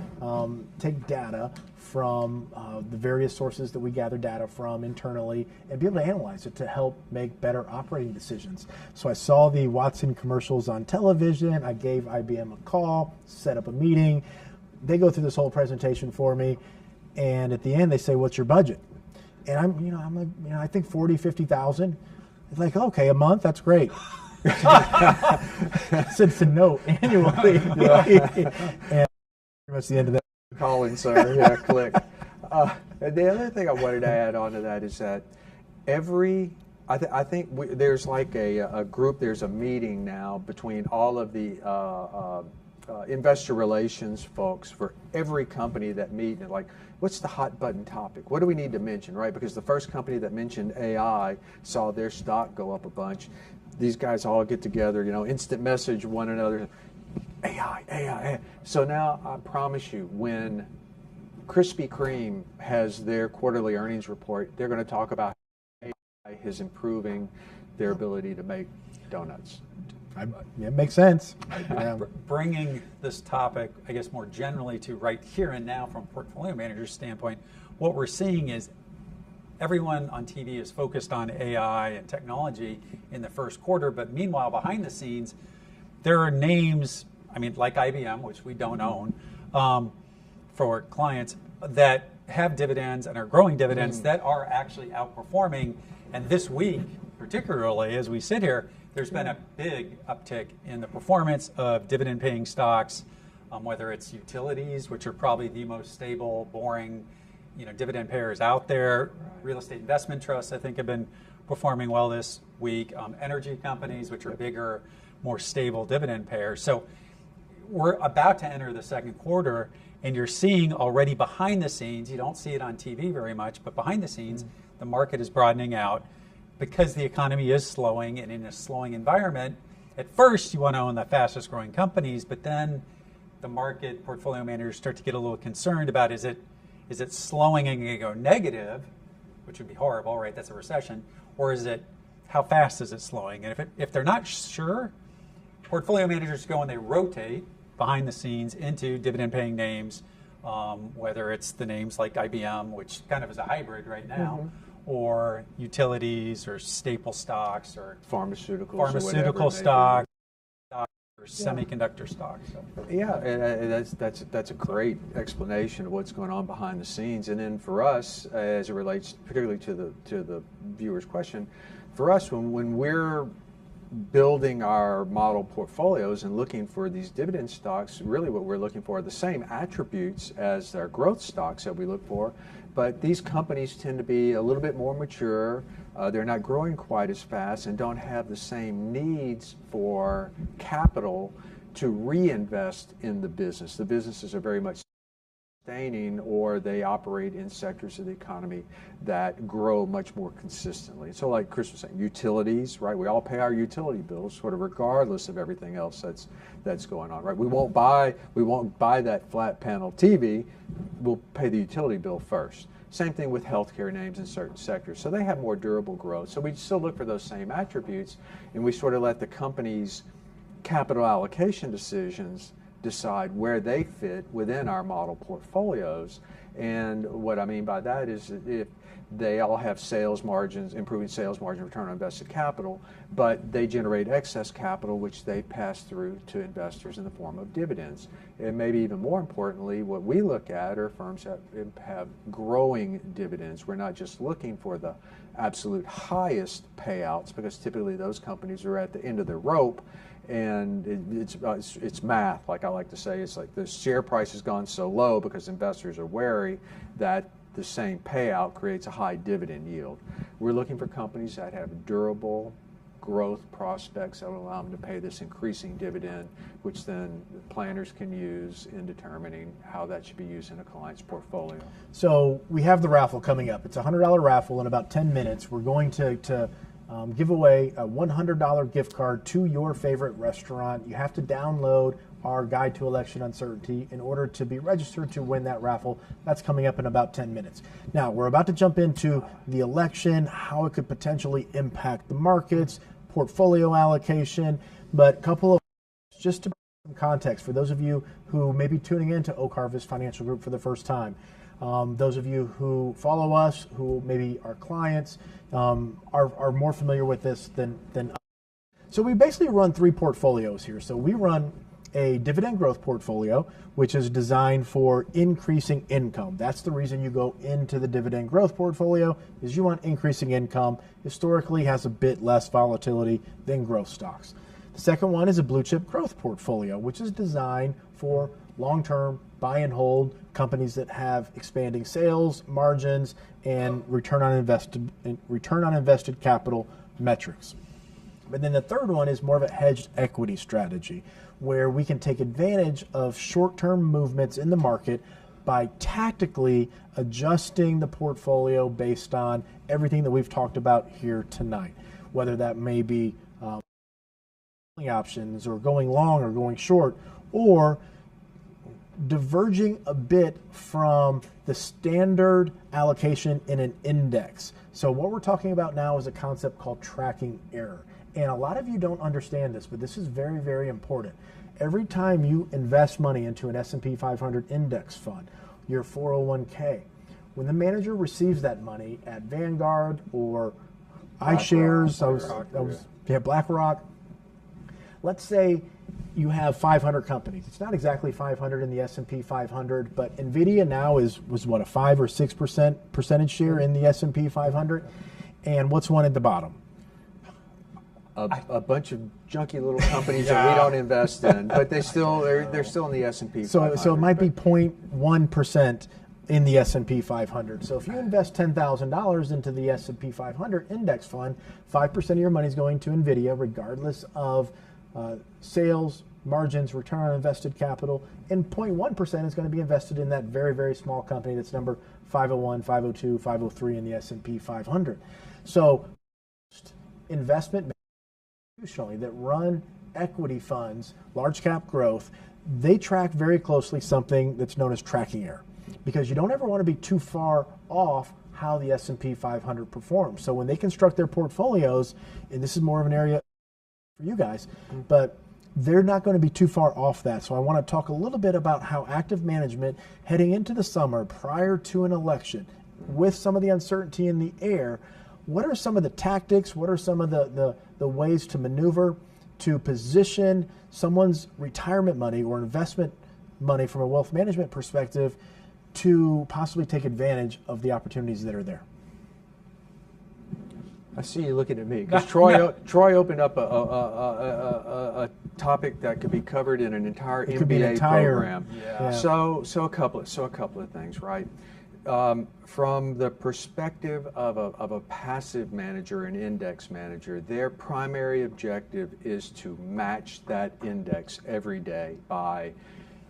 take data from the various sources that we gather data from internally and be able to analyze it to help make better operating decisions. So I saw the Watson commercials on television. I gave IBM a call, set up a meeting. They go through this whole presentation for me, and at the end they say, "What's your budget?" And I'm like, I think 40, 50,000. It's like, okay, a month, that's great. Since a note annually. And pretty much the end of that. Calling, sir. Yeah, click. The other thing I wanted to add on to that is that I think there's like a group, there's a meeting now between all of the investor relations folks for every company that meet, and like, what's the hot button topic? What do we need to mention, right? Because the first company that mentioned AI saw their stock go up a bunch. These guys all get together, you know, instant message one another, AI. So now I promise you, when Krispy Kreme has their quarterly earnings report, they're going to talk about how AI is improving their ability to make donuts. It makes sense. Bringing this topic, I guess, more generally to right here and now from a portfolio manager's standpoint, what we're seeing is everyone on TV is focused on AI and technology in the first quarter, but meanwhile, behind the scenes, there are names, I mean, like IBM, which we don't own, for clients that have dividends and are growing dividends that are actually outperforming. And this week, particularly as we sit here, there's been a big uptick in the performance of dividend-paying stocks, whether it's utilities, which are probably the most stable, boring, dividend payers out there. Right. Real estate investment trusts, I think, have been performing well this week. Energy companies, which are bigger, more stable dividend payers. So we're about to enter the second quarter, and you're seeing already behind the scenes, you don't see it on TV very much, but behind the scenes, the market is broadening out because the economy is slowing, and in a slowing environment, at first you want to own the fastest growing companies, but then the market portfolio managers start to get a little concerned about is it slowing and going to go negative, which would be horrible, right? That's a recession. Or is it, how fast is it slowing? And if they're not sure, portfolio managers go and they rotate behind the scenes into dividend paying names, whether it's the names like IBM, which kind of is a hybrid right now, or utilities or staple stocks or pharmaceutical stocks or semiconductor stocks. So. Yeah, and that's a great explanation of what's going on behind the scenes. And then for us, as it relates particularly to the viewer's question, for us when we're building our model portfolios and looking for these dividend stocks, really what we're looking for are the same attributes as our growth stocks that we look for, but these companies tend to be a little bit more mature, they're not growing quite as fast and don't have the same needs for capital to reinvest in the business. The businesses are very much sustaining, or they operate in sectors of the economy that grow much more consistently. So like Chris was saying, utilities, right? We all pay our utility bills sort of regardless of everything else that's going on, right? We won't buy that flat panel TV, we'll pay the utility bill first. Same thing with healthcare names in certain sectors. So they have more durable growth. So we still look for those same attributes, and we sort of let the company's capital allocation decisions decide where they fit within our model portfolios. And what I mean by that is that if they all have sales margins, improving sales margin, return on invested capital, but they generate excess capital, which they pass through to investors in the form of dividends. And maybe even more importantly, what we look at are firms that have growing dividends. We're not just looking for the absolute highest payouts, because typically those companies are at the end of their rope, and it's math, like I like to say. It's like the share price has gone so low because investors are wary that the same payout creates a high dividend yield. We're looking for companies that have durable growth prospects that will allow them to pay this increasing dividend, which then planners can use in determining how that should be used in a client's portfolio. So we have the raffle coming up. It's a $100 raffle in about 10 minutes. We're going to give away a $100 gift card to your favorite restaurant. You have to download our Guide to Election Uncertainty in order to be registered to win that raffle. That's coming up in about 10 minutes. Now, we're about to jump into the election, how it could potentially impact the markets, portfolio allocation, but a couple of, just to put some context for those of you who may be tuning into Oak Harvest Financial Group for the first time. Those of you who follow us, who maybe are clients, are more familiar with this than us. So we basically run 3 portfolios here. So we run a dividend growth portfolio, which is designed for increasing income. That's the reason you go into the dividend growth portfolio, is you want increasing income. Historically has a bit less volatility than growth stocks. The second one is a blue chip growth portfolio, which is designed for long-term buy and hold companies that have expanding sales, margins, and return on invested capital metrics. But then the third one is more of a hedged equity strategy, where we can take advantage of short-term movements in the market by tactically adjusting the portfolio based on everything that we've talked about here tonight, whether that may be options or going long or going short, or diverging a bit from the standard allocation in an index. So what we're talking about now is a concept called tracking error. And a lot of you don't understand this, but this is very, very important. Every time you invest money into an S&P 500 index fund, your 401k, when the manager receives that money at Vanguard or iShares, BlackRock, let's say you have 500 companies. It's not exactly 500 in the S&P 500, but NVIDIA now was what, a 5 or 6% percentage share in the S&P 500? And what's one at the bottom? A bunch of junky little companies that we don't invest in, but they're still in the S&P 500. So it might be 0.1% in the S&P 500. So if you invest $10,000 into the S&P 500 index fund, 5% of your money is going to NVIDIA, regardless of sales, margins, return on invested capital, and 0.1% is going to be invested in that very, very small company that's number 501, 502, 503 in the S&P 500. So investment institutionally that run equity funds, large cap growth, they track very closely something that's known as tracking error, because you don't ever want to be too far off how the S&P 500 performs. So when they construct their portfolios, and this is more of an area for you guys, but they're not going to be too far off that. So I want to talk a little bit about how active management heading into the summer prior to an election, with some of the uncertainty in the air, what are some of the tactics, what are some of the ways to maneuver to position someone's retirement money or investment money from a wealth management perspective to possibly take advantage of the opportunities that are there? I see you looking at me, because Troy opened up a topic that could be covered in an entire MBA program. Yeah. So a couple of things, right? From the perspective of a passive manager, an index manager, their primary objective is to match that index every day by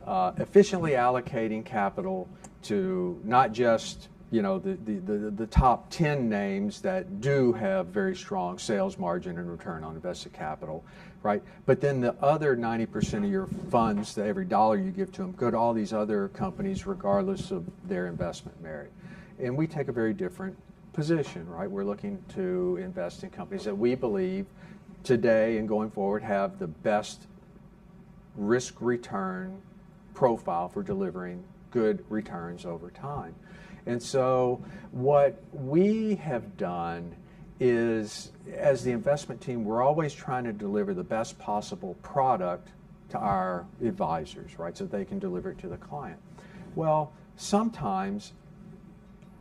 efficiently allocating capital to not just the top 10 names that do have very strong sales margin and return on invested capital, right? But then the other 90% of your funds, every dollar you give to them, go to all these other companies regardless of their investment merit. And we take a very different position, right? We're looking to invest in companies that we believe today and going forward have the best risk return profile for delivering good returns over time. And so what we have done is, as the investment team, we're always trying to deliver the best possible product to our advisors, right, so they can deliver it to the client. Well, sometimes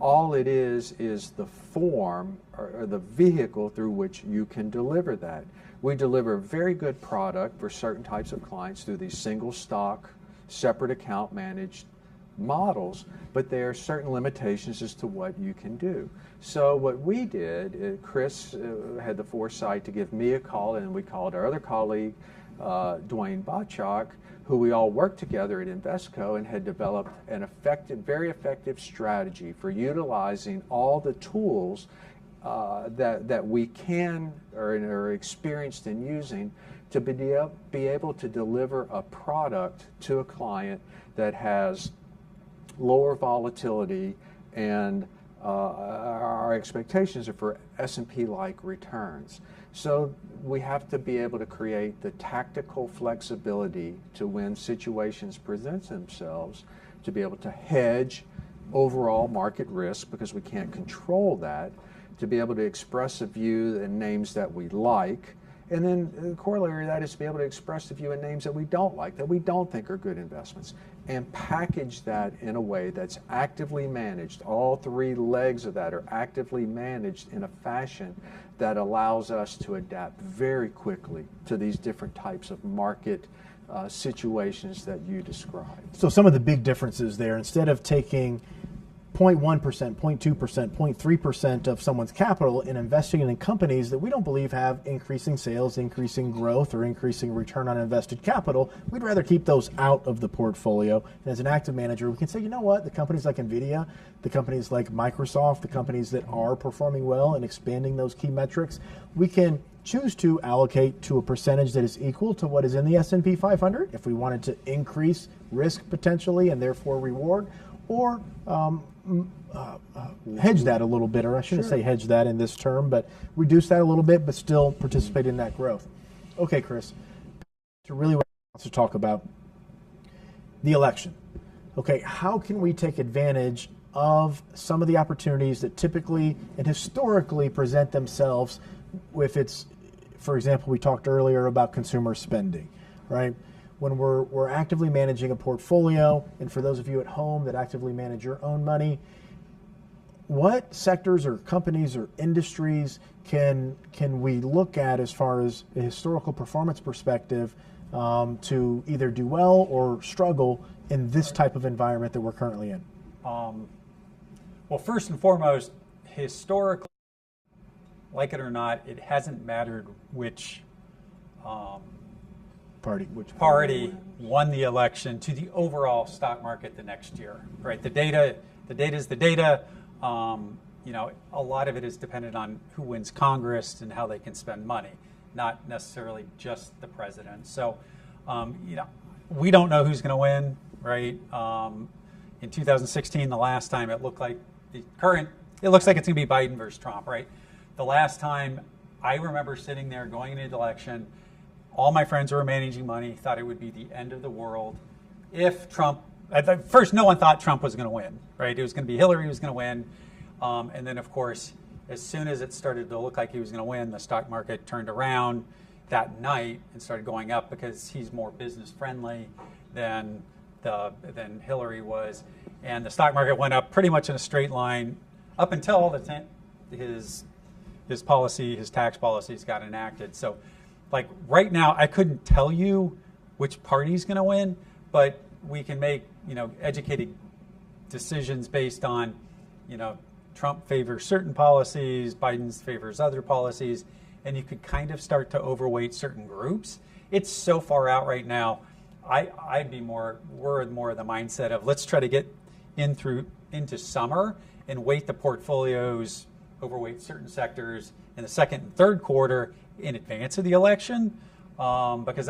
all it is the form or the vehicle through which you can deliver that. We deliver a very good product for certain types of clients through these single stock, separate account managed models, but there are certain limitations as to what you can do. So what we did, Chris had the foresight to give me a call, and we called our other colleague, Dwayne Botchak, who we all worked together at Invesco and had developed an very effective strategy for utilizing all the tools that we can or are experienced in using to be able to deliver a product to a client that has lower volatility, and our expectations are for S&P-like returns. So we have to be able to create the tactical flexibility to when situations present themselves, to be able to hedge overall market risk because we can't control that, to be able to express a view in names that we like, and then the corollary of that is to be able to express the view in names that we don't like, that we don't think are good investments, and package that in a way that's actively managed. All three legs of that are actively managed in a fashion that allows us to adapt very quickly to these different types of market situations that you described. So some of the big differences there, instead of taking 0.1%, 0.2%, 0.3% of someone's capital and investing in companies that we don't believe have increasing sales, increasing growth, or increasing return on invested capital, we'd rather keep those out of the portfolio. And as an active manager, we can say, you know what, the companies like NVIDIA, the companies like Microsoft, the companies that are performing well and expanding those key metrics, we can choose to allocate to a percentage that is equal to what is in the S&P 500 if we wanted to increase risk potentially and therefore reward, or hedge that a little bit, or I shouldn't say hedge that in this term, but reduce that a little bit, but still participate in that growth. Okay, Chris, to really what I want to talk about, the election. Okay, how can we take advantage of some of the opportunities that typically and historically present themselves if it's, for example, we talked earlier about consumer spending, right? When we're actively managing a portfolio, and for those of you at home that actively manage your own money, what sectors or companies or industries can we look at as far as a historical performance perspective to either do well or struggle in this type of environment that we're currently in? Well, first and foremost, historically, like it or not, it hasn't mattered which party won the election to the overall stock market the next year, right? The data is the data. A lot of it is dependent on who wins Congress and how they can spend money, not necessarily just the president. So, we don't know who's going to win, right? In 2016, the last time it looks like it's going to be Biden versus Trump, right? The last time I remember sitting there going into the election, all my friends who were managing money thought it would be the end of the world if Trump, at first no one thought Trump was going to win, right? It was going to be Hillary who was going to win. And then of course, as soon as it started to look like he was going to win, the stock market turned around that night and started going up because he's more business friendly than Hillary was. And the stock market went up pretty much in a straight line up until his tax policies got enacted. So like right now, I couldn't tell you which party's going to win, but we can make, educated decisions based on, Trump favors certain policies, Biden favors other policies, and you could kind of start to overweight certain groups. It's so far out right now. We're more of the mindset of let's try to get into summer and weight the portfolios, overweight certain sectors in the second and third quarter in advance of the election, because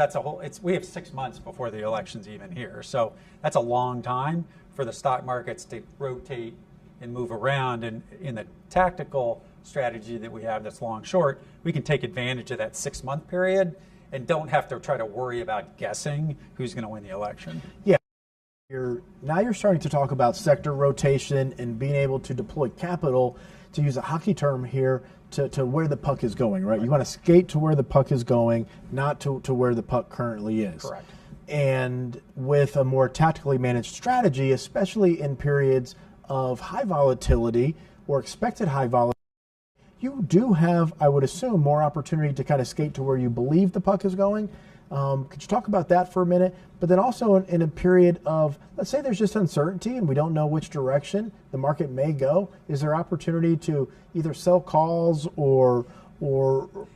we have 6 months before the election's even here. So that's a long time for the stock markets to rotate and move around. And in the tactical strategy that we have that's long short, we can take advantage of that 6 month period and don't have to try to worry about guessing who's going to win the election. Yeah. Now you're starting to talk about sector rotation and being able to deploy capital, to use a hockey term here, to where the puck is going, right? You want to skate to where the puck is going, not to where the puck currently is. Correct. And with a more tactically managed strategy, especially in periods of high volatility or expected high volatility, you do have, I would assume, more opportunity to kind of skate to where you believe the puck is going. Could you talk about that for a minute? But then also in a period of, let's say there's just uncertainty and we don't know which direction the market may go, is there opportunity to either sell calls or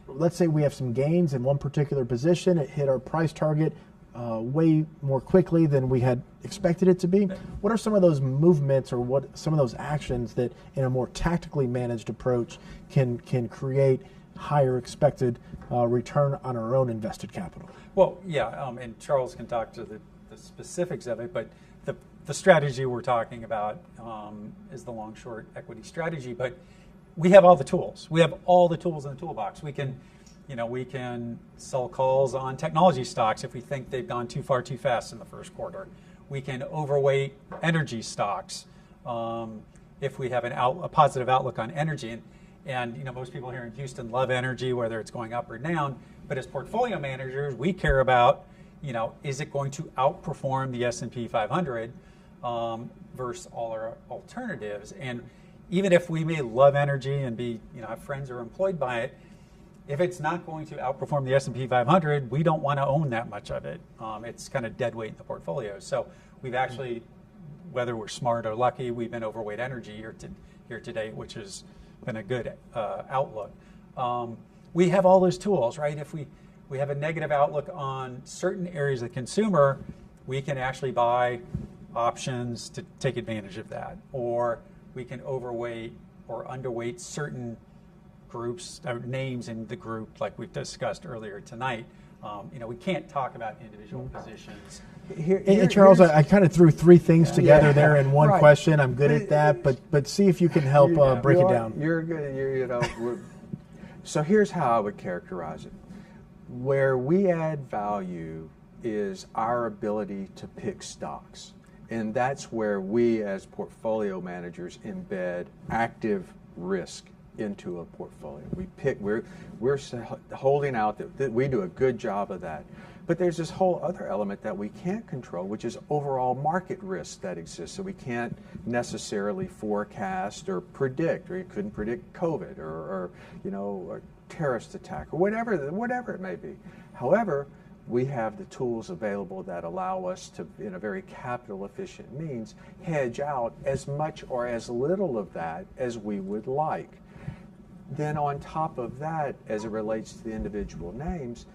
let's say we have some gains in one particular position, it hit our price target way more quickly than we had expected it to be. What are some of those movements or what some of those actions that in a more tactically managed approach can create higher expected return on our own invested capital? Well, yeah, and Charles can talk to the specifics of it, but the strategy we're talking about is the long-short equity strategy, but we have all the tools. We have all the tools in the toolbox. We can sell calls on technology stocks if we think they've gone too far too fast in the first quarter. We can overweight energy stocks if we have a positive outlook on energy. And most people here in Houston love energy, whether it's going up or down. But as portfolio managers, we care about, is it going to outperform the S&P 500 versus all our alternatives? And even if we may love energy and have friends who are employed by it, if it's not going to outperform the S&P 500, we don't want to own that much of it. It's kind of dead weight in the portfolio. So we've actually, whether we're smart or lucky, we've been overweight energy here to date, which has been a good outlook. We have all those tools, right? If we have a negative outlook on certain areas of the consumer, we can actually buy options to take advantage of that. Or we can overweight or underweight certain groups or names in the group like we've discussed earlier tonight. We can't talk about individual positions. And Charles, I kind of threw three things together there in one question. I'm good at that, but see if you can help break it down. You're good. So here's how I would characterize it. Where we add value is our ability to pick stocks. And that's where we as portfolio managers embed active risk into a portfolio. We're holding out that we do a good job of that. But there's this whole other element that we can't control, which is overall market risk that exists. So we can't necessarily forecast or predict, or you couldn't predict COVID or a terrorist attack or whatever it may be. However, we have the tools available that allow us to, in a very capital efficient means, hedge out as much or as little of that as we would like. Then on top of that, as it relates to the individual names,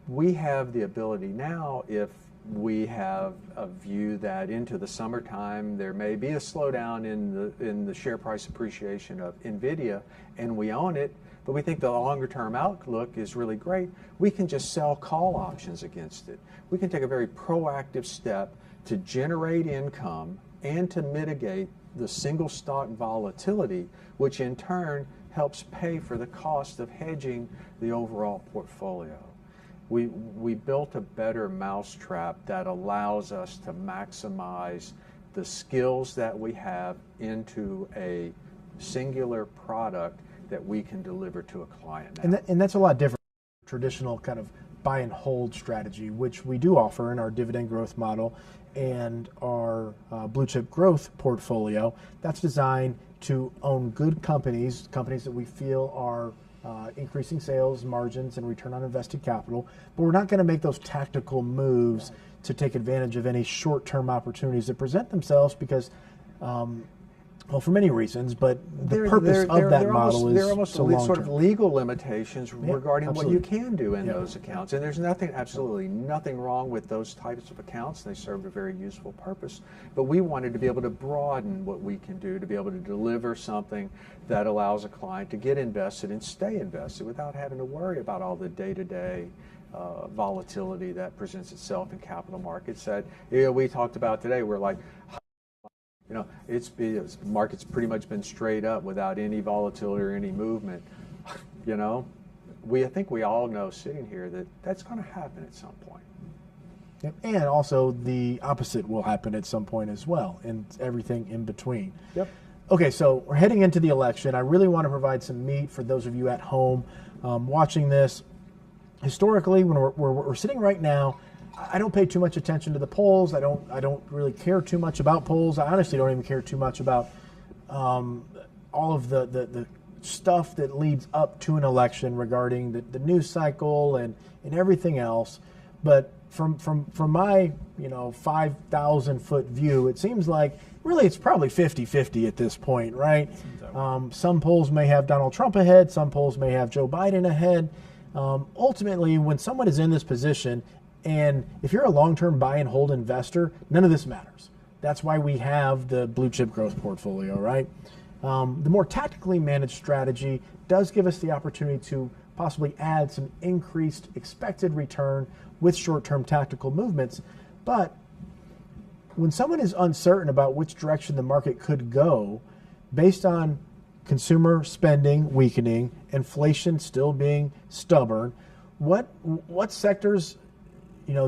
we have the ability now, if we have a view that into the summertime there may be a slowdown in the share price appreciation of NVIDIA, and we own it, but we think the longer term outlook is really great, we can just sell call options against it. We can take a very proactive step to generate income and to mitigate the single stock volatility, which in turn helps pay for the cost of hedging the overall portfolio. We built a better mousetrap that allows us to maximize the skills that we have into a singular product that we can deliver to a client now. And that's a lot different from traditional kind of buy and hold strategy, which we do offer in our dividend growth model and our blue chip growth portfolio. That's designed to own good companies that we feel are increasing sales, margins, and return on invested capital. But we're not going to make those tactical moves to take advantage of any short-term opportunities that present themselves because, for many reasons, but the purpose of that model is there are almost so sort of legal limitations regarding absolutely. what you can do in those accounts. And there's absolutely nothing wrong with those types of accounts. They serve a very useful purpose. But we wanted to be able to broaden what we can do, to be able to deliver something that allows a client to get invested and stay invested without having to worry about all the day-to-day volatility that presents itself in capital markets that we talked about today. We're like, market's pretty much been straight up without any volatility or any movement. I think we all know sitting here that that's going to happen at some point. Yep. And also the opposite will happen at some point as well, and everything in between. Yep. Okay, so we're heading into the election. I really want to provide some meat for those of you at home watching this. Historically, when we're sitting right now, I don't pay too much attention to the polls. I don't really care too much about polls. I honestly don't even care too much about all of the stuff that leads up to an election regarding the news cycle and everything else. But from my 5,000 foot view, it seems like really it's probably 50-50 at this point, right? Some polls may have Donald Trump ahead, some polls may have Joe Biden ahead. Ultimately, when someone is in this position, and if you're a long-term buy and hold investor, none of this matters. That's why we have the blue chip growth portfolio, right? The more tactically managed strategy does give us the opportunity to possibly add some increased expected return with short-term tactical movements. But when someone is uncertain about which direction the market could go, based on consumer spending weakening, inflation still being stubborn, what sectors,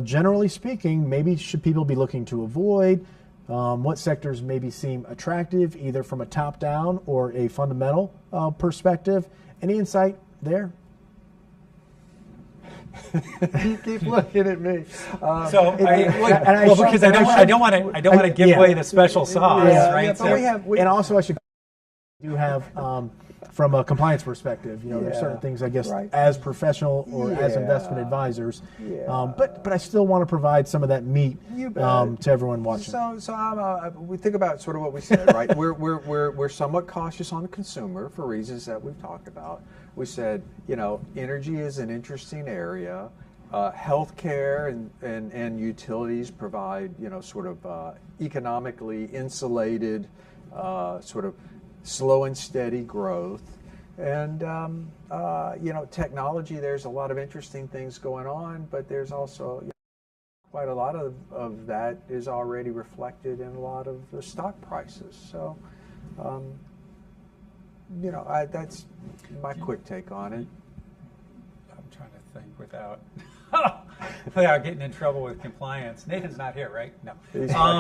generally speaking, maybe should people be looking to avoid? What sectors maybe seem attractive, either from a top-down or a fundamental perspective? Any insight there? You keep looking at me. Because I don't want to give away the special sauce, right? Yeah, but and also I should do have from a compliance perspective, there's certain things I guess as professional or as investment advisors, but I still want to provide some of that meat to everyone watching. So we think about sort of what we said, right? We're somewhat cautious on the consumer for reasons that we've talked about. We said, energy is an interesting area. Healthcare and utilities provide, sort of economically insulated, sort of slow and steady growth. And, technology, there's a lot of interesting things going on, but there's also quite a lot of that is already reflected in a lot of the stock prices. So, that's my quick take on it. I'm trying to think without getting in trouble with compliance. Nathan's not here, right? No.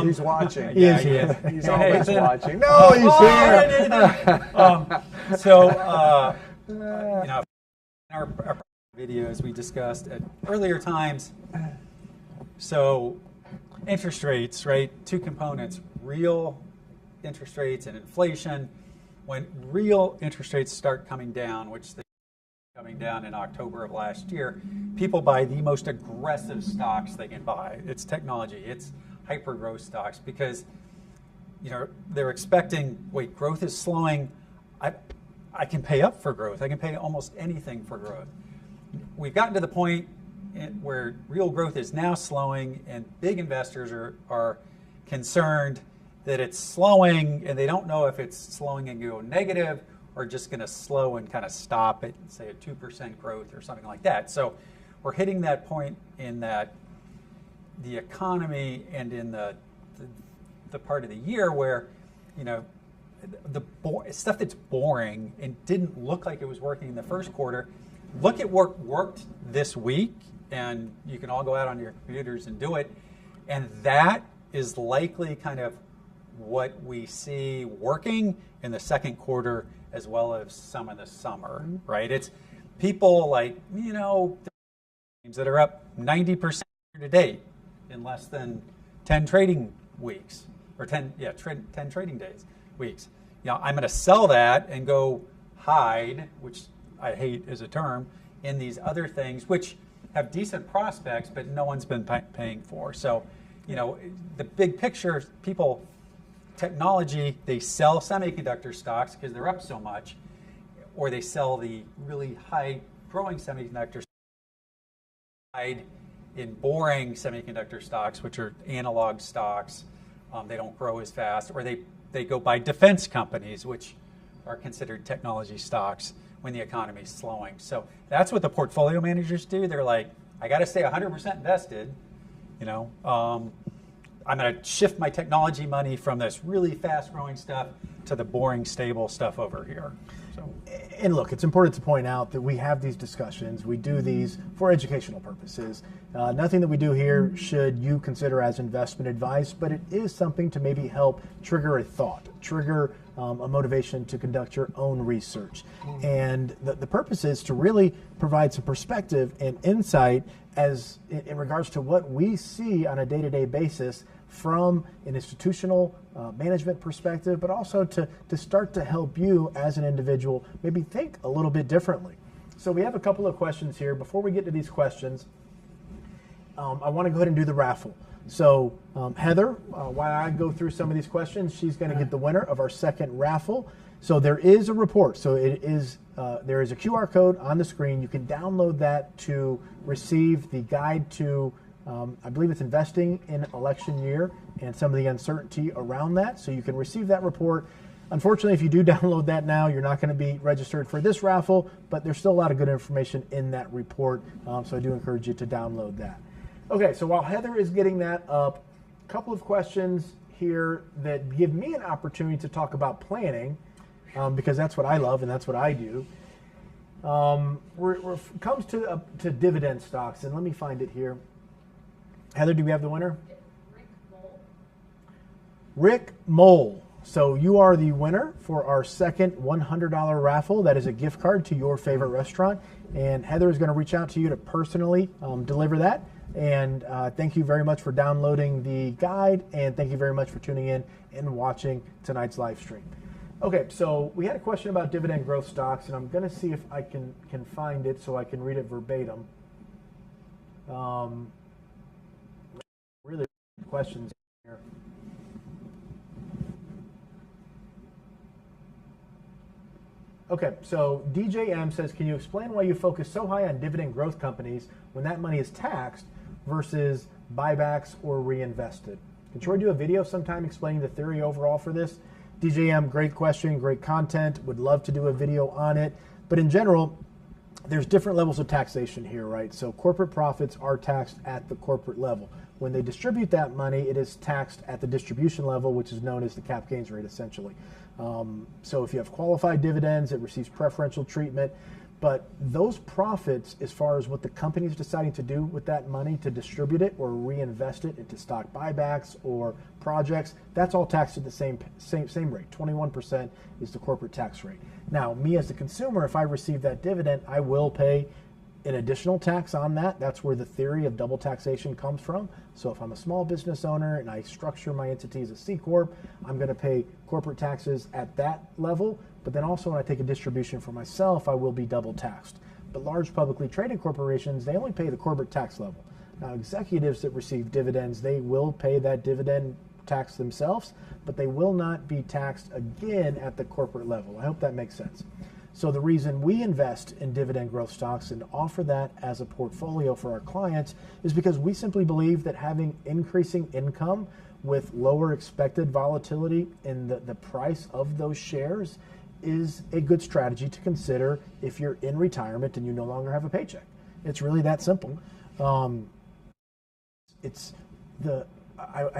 He's watching. He is. He's always watching. No, he's here. In our videos we discussed at earlier times. So interest rates, right? Two components: real interest rates and inflation. When real interest rates start coming down, which they coming down in October of last year, people buy the most aggressive stocks they can buy. It's technology, it's hyper growth stocks, because they're expecting, growth is slowing. I can pay up for growth. I can pay almost anything for growth. We've gotten to the point where real growth is now slowing, and big investors are concerned that it's slowing, and they don't know if it's slowing and go negative or just going to slow and kind of stop at, say, a 2% growth or something like that. So we're hitting that point in that the economy and in the part of the year where, stuff that's boring and didn't look like it was working in the first quarter, look at what worked this week, and you can all go out on your computers and do it, and that is likely kind of what we see working in the second quarter as well as some of the summer, right? It's people like, teams that are up 90% to date in less than 10 trading weeks, or 10 trading days, weeks. I'm going to sell that and go hide, which I hate as a term, in these other things, which have decent prospects, but no one's been paying for. So, the big picture, technology, they sell semiconductor stocks because they're up so much, or they sell the really high growing semiconductor stocks in boring semiconductor stocks, which are analog stocks. They don't grow as fast, or they go buy defense companies, which are considered technology stocks when the economy is slowing. So that's what the portfolio managers do. They're like, I got to stay 100% invested. I'm going to shift my technology money from this really fast-growing stuff to the boring, stable stuff over here. So. And look, it's important to point out that we have these discussions. We do these for educational purposes. Nothing that we do here should you consider as investment advice, but it is something to maybe help trigger a thought, trigger a motivation to conduct your own research. And the purpose is to really provide some perspective and insight as in regards to what we see on a day-to-day basis from an institutional management perspective, but also to start to help you as an individual maybe think a little bit differently. So we have a couple of questions here. Before we get to these questions, I want to go ahead and do the raffle. So Heather, while I go through some of these questions, she's going to get the winner of our second raffle. So there is a report. So there is a QR code on the screen. You can download that to receive the guide to, I believe it's investing in election year and some of the uncertainty around that. So you can receive that report. Unfortunately, if you do download that now, you're not going to be registered for this raffle, but there's still a lot of good information in that report. So I do encourage you to download that. Okay, so while Heather is getting that up, a couple of questions here that give me an opportunity to talk about planning, because that's what I love and that's what I do. Comes to dividend stocks, and let me find it here. Heather, do we have the winner? Rick Mole. So you are the winner for our second $100 raffle. That is a gift card to your favorite restaurant. And Heather is going to reach out to you to personally deliver that. And thank you very much for downloading the guide. And thank you very much for tuning in and watching tonight's live stream. Okay, so we had a question about dividend growth stocks, and I'm going to see if I can find it so I can read it verbatim. Really good questions here. Okay, so DJM says, can you explain why you focus so high on dividend growth companies when that money is taxed versus buybacks or reinvested? Can Troy do a video sometime explaining the theory overall for this? DJM, great question, great content. Would love to do a video on it. But in general, there's different levels of taxation here, right? So corporate profits are taxed at the corporate level. When they distribute that money, it is taxed at the distribution level, which is known as the cap gains rate, essentially. So if you have qualified dividends, it receives preferential treatment. But those profits, as far as what the company is deciding to do with that money to distribute it or reinvest it into stock buybacks or projects, that's all taxed at the same rate. 21% is the corporate tax rate. Now, me as the consumer, if I receive that dividend, I will pay an additional tax on that. That's where the theory of double taxation comes from. So if I'm a small business owner and I structure my entity as a C Corp, I'm going to pay corporate taxes at that level. But then also when I take a distribution for myself, I will be double taxed. But large publicly traded corporations, they only pay the corporate tax level. Now, executives that receive dividends, they will pay that dividend tax themselves, but they will not be taxed again at the corporate level. I hope that makes sense. So the reason we invest in dividend growth stocks and offer that as a portfolio for our clients is because we simply believe that having increasing income with lower expected volatility in the price of those shares is a good strategy to consider if you're in retirement and you no longer have a paycheck. It's really that simple. I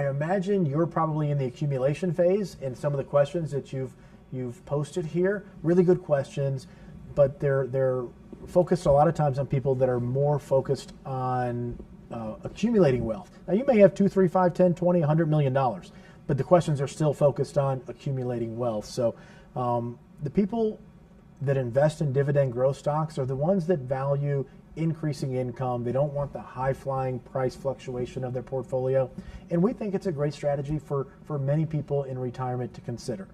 imagine you're probably in the accumulation phase, and some of the questions that you've posted here, really good questions, but they're focused a lot of times on people that are more focused on accumulating wealth. Now, you may have 2, 3, 5, 10, 20, $100 million, but the questions are still focused on accumulating wealth. So the people that invest in dividend growth stocks are the ones that value increasing income. They don't want the high-flying price fluctuation of their portfolio. And we think it's a great strategy for many people in retirement to consider.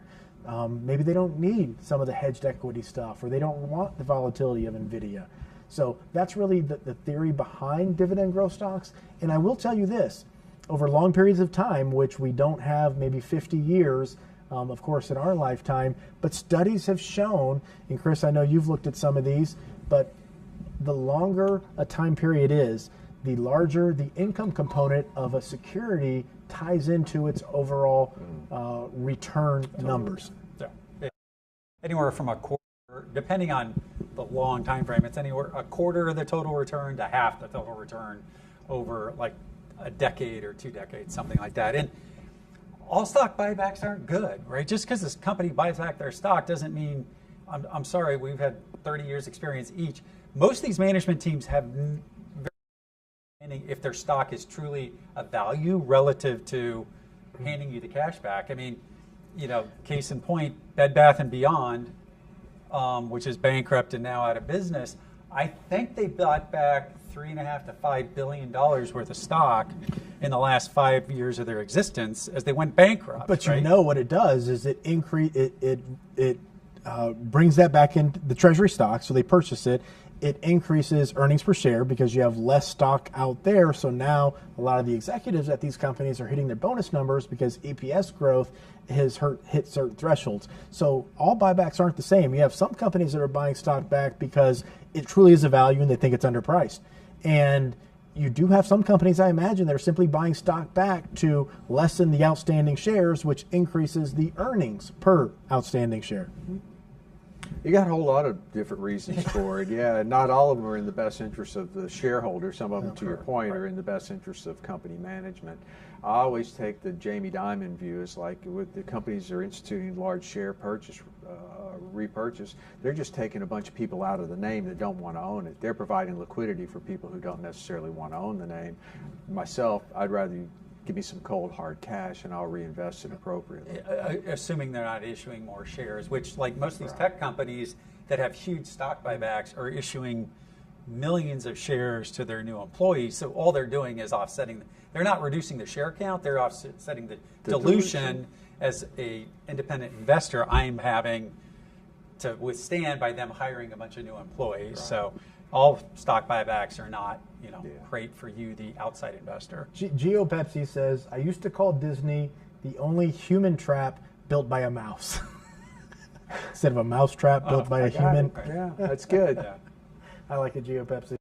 Maybe they don't need some of the hedged equity stuff, or they don't want the volatility of NVIDIA. So that's really the theory behind dividend growth stocks. And I will tell you this, over long periods of time, which we don't have maybe 50 years, of course, in our lifetime, but studies have shown, and Chris, I know you've looked at some of these, but the longer a time period is, the larger the income component of a security ties into its overall return numbers. Yeah. Anywhere from a quarter, depending on the long time frame, it's anywhere a quarter of the total return to half the total return over like a decade or 2 decades, something like that. And all stock buybacks aren't good, right? Just because this company buys back their stock doesn't mean, I'm sorry, we've had 30 years experience each. Most of these management teams have if their stock is truly a value relative to handing you the cash back. I mean, case in point, Bed Bath & Beyond, which is bankrupt and now out of business, I think they bought back $3.5 to $5 billion worth of stock in the last 5 years of their existence as they went bankrupt. But right? What it does is it brings that back in the treasury stock, so they purchase it, it increases earnings per share because you have less stock out there. So now a lot of the executives at these companies are hitting their bonus numbers because EPS growth has hit certain thresholds. So all buybacks aren't the same. You have some companies that are buying stock back because it truly is a value and they think it's underpriced. And you do have some companies, I imagine, that are simply buying stock back to lessen the outstanding shares, which increases the earnings per outstanding share. You got a whole lot of different reasons for it. Yeah, not all of them are in the best interest of the shareholder. Some of them, to your point, are in the best interest of company management. I always take the Jamie Dimon view. It's like with the companies that are instituting large share repurchase, they're just taking a bunch of people out of the name that don't want to own it. They're providing liquidity for people who don't necessarily want to own the name. Myself, I'd rather you give me some cold hard cash and I'll reinvest it appropriately. Assuming they're not issuing more shares, which, like most of these tech companies that have huge stock buybacks, are issuing millions of shares to their new employees. So all they're doing is offsetting. They're not reducing the share count. They're offsetting the dilution as a independent investor I'm having to withstand by them hiring a bunch of new employees. Right. So all stock buybacks are not, great for you, the outside investor. Geo Pepsi says, I used to call Disney the only human trap built by a mouse. Instead of a mouse trap built by a human. Yeah, that's good. Yeah. I like it, Geo Pepsi.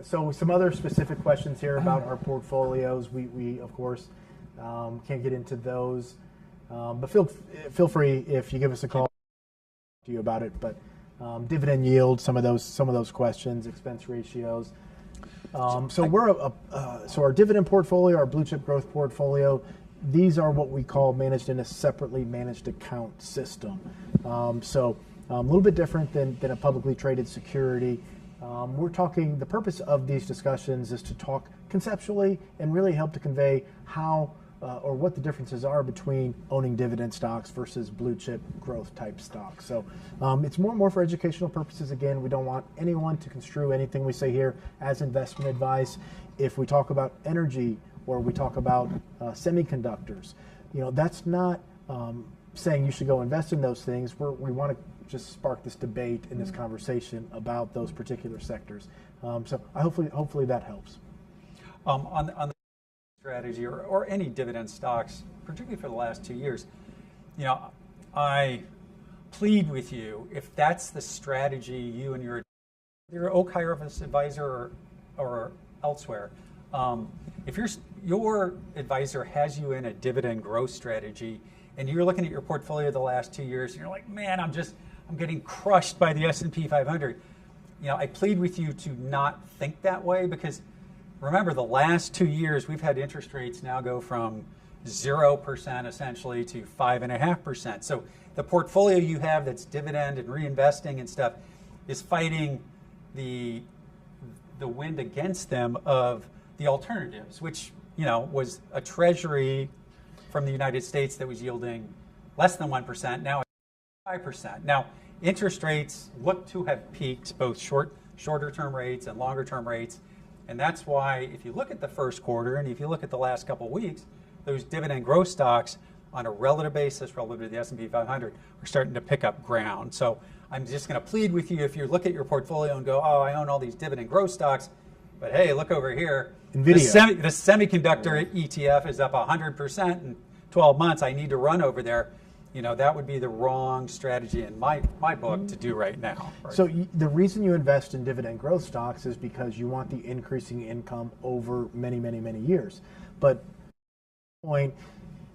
So some other specific questions here about our portfolios. We of course, can't get into those. But feel free if you give us a call to you about it. But dividend yield, some of those questions, expense ratios. So our dividend portfolio, our blue chip growth portfolio, these are what we call managed in a separately managed account system. So a little bit different than a publicly traded security. The purpose of these discussions is to talk conceptually and really help to convey how or what the differences are between owning dividend stocks versus blue chip growth type stocks. So it's more for educational purposes. Again, we don't want anyone to construe anything we say here as investment advice. If we talk about energy or we talk about semiconductors, that's not saying you should go invest in those things. We want to just spark this debate and this conversation about those particular sectors. So hopefully that helps. On the strategy or any dividend stocks, particularly for the last 2 years, I plead with you, if that's the strategy you and your Oak Hierarchist advisor or elsewhere, if your advisor has you in a dividend growth strategy and you're looking at your portfolio the last 2 years and you're like, man, I'm getting crushed by the S&P 500, I plead with you to not think that way, because remember, the last 2 years we've had interest rates now go from 0% essentially to 5.5%. So the portfolio you have that's dividend and reinvesting and stuff is fighting the wind against them of the alternatives, which was a treasury from the United States that was yielding less than 1%. Now it's 5%. Now interest rates look to have peaked, both shorter term rates and longer term rates. And that's why if you look at the first quarter and if you look at the last couple of weeks, those dividend growth stocks on a relative basis relative to the S&P 500 are starting to pick up ground. So I'm just going to plead with you, if you look at your portfolio and go, oh, I own all these dividend growth stocks, but hey, look over here. NVIDIA. The semiconductor ETF is up 100% in 12 months. I need to run over there. That would be the wrong strategy in my book to do right now. Right? So the reason you invest in dividend growth stocks is because you want the increasing income over many, many, many years. But point,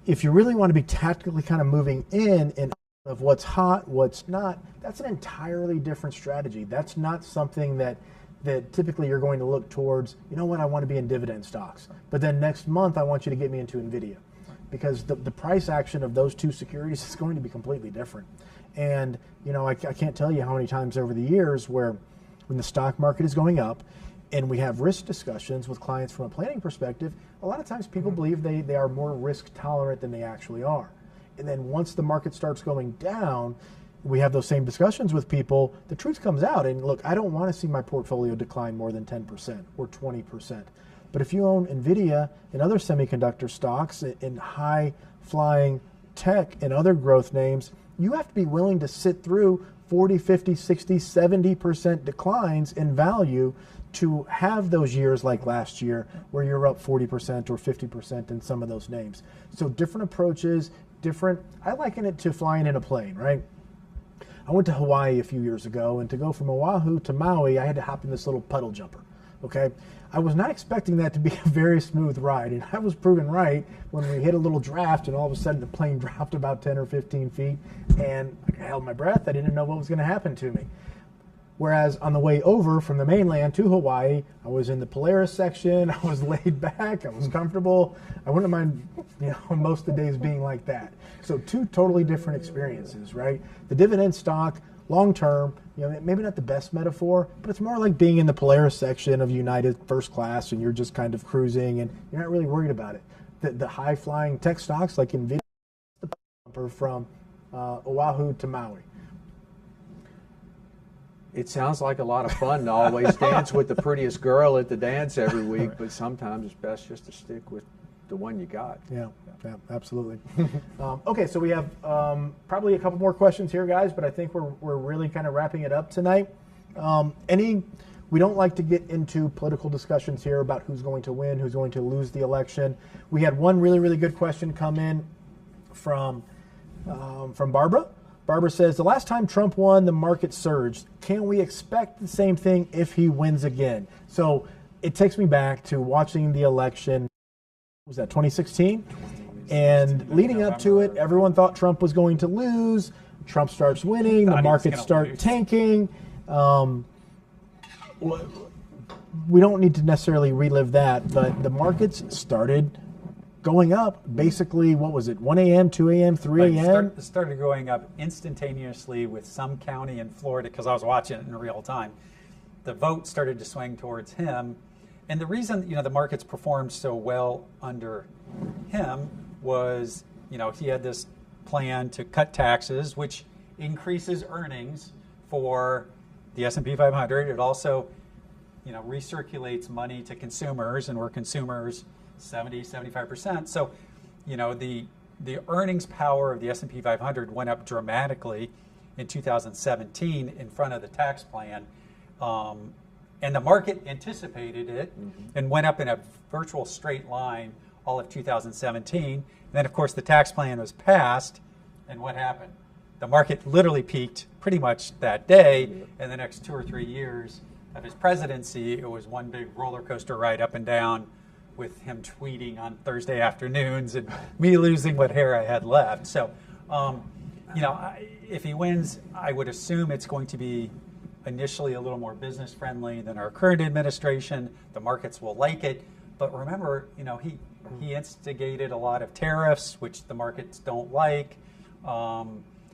if you really want to be tactically kind of moving in and out of what's hot, what's not, that's an entirely different strategy. That's not something that typically you're going to look towards, I want to be in dividend stocks. But then next month I want you to get me into NVIDIA. Because the price action of those two securities is going to be completely different. And, I can't tell you how many times over the years where when the stock market is going up and we have risk discussions with clients from a planning perspective, a lot of times people believe they are more risk tolerant than they actually are. And then once the market starts going down, we have those same discussions with people, the truth comes out. And look, I don't want to see my portfolio decline more than 10% or 20%. But if you own NVIDIA and other semiconductor stocks in high-flying tech and other growth names, you have to be willing to sit through 40, 50, 60, 70% declines in value to have those years like last year where you're up 40% or 50% in some of those names. So different approaches, I liken it to flying in a plane, right? I went to Hawaii a few years ago, and to go from Oahu to Maui, I had to hop in this little puddle jumper, okay? I was not expecting that to be a very smooth ride, and I was proven right when we hit a little draft, and all of a sudden the plane dropped about 10 or 15 feet, and I held my breath. I didn't know what was going to happen to me. Whereas on the way over from the mainland to Hawaii, I was in the Perras section, I was laid back, I was comfortable. I wouldn't mind, most of the days being like that. So two totally different experiences, right? The dividend stock, long term, maybe not the best metaphor, but it's more like being in the Perras section of United first class, and you're just kind of cruising and you're not really worried about it. The high flying tech stocks like Nvidia, the bumper from Oahu to Maui. It sounds like a lot of fun to always dance with the prettiest girl at the dance every week, but sometimes it's best just to stick with the one you got. Yeah, absolutely. Okay, so we have probably a couple more questions here, guys, but I think we're really kind of wrapping it up tonight. We don't like to get into political discussions here about who's going to win, who's going to lose the election. We had one really, really good question come in from Barbara. Barbara says, the last time Trump won, the market surged. Can we expect the same thing if he wins again? So it takes me back to watching the election, was that 2016? And leading up to it, everyone thought Trump was going to lose. Trump starts winning, the markets start tanking. We don't need to necessarily relive that, but the markets started going up. Basically, what was it, 1 a.m., 2 a.m., 3 a.m.? It started going up instantaneously with some county in Florida, because I was watching it in real time. The vote started to swing towards him. And the reason, the markets performed so well under him was, he had this plan to cut taxes, which increases earnings for the S&P 500. It also, recirculates money to consumers, and we're consumers 75%. So, the earnings power of the S&P 500 went up dramatically in 2017 in front of the tax plan. And the market anticipated it and went up in a virtual straight line all of 2017. And then, of course, the tax plan was passed, and what happened? The market literally peaked pretty much that day. In the next 2 or 3 years of his presidency, it was one big roller coaster ride up and down, with him tweeting on Thursday afternoons and me losing what hair I had left. So, if he wins, I would assume it's going to be initially a little more business friendly than our current administration. The markets will like it. But remember, he instigated a lot of tariffs, which the markets don't like,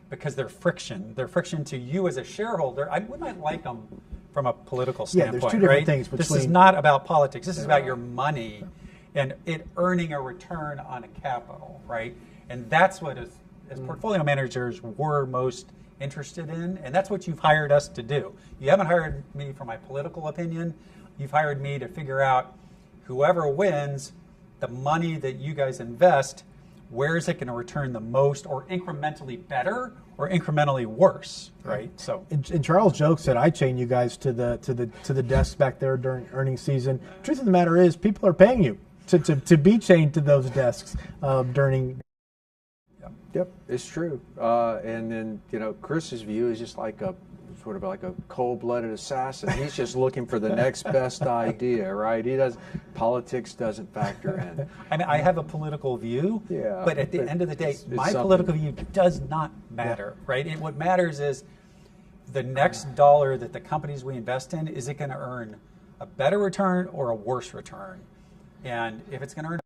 because they're friction. They're friction to you as a shareholder. We might like them from a political standpoint, there's two different right? things between. This is not about politics. This is about your money and it earning a return on a capital, right? And that's what, as portfolio managers, we're most interested in, and that's what you've hired us to do. You haven't hired me for my political opinion. You've hired me to figure out whoever wins, the money that you guys invest, where is it going to return the most, or incrementally better, or incrementally worse, right? So, and Charles jokes that I chain you guys to the desks back there during earnings season. Truth of the matter is, people are paying you to be chained to those desks during. Yep, it's true. And then Chris's view is just like a sort of like a cold-blooded assassin. He's just looking for the next best idea, right? Politics doesn't factor in. I mean, I have a political view, but at the end of the day, my something. political view does not matter, right? What matters is the next dollar that the companies we invest in, is it going to earn a better return or a worse return? And if it's going to earn,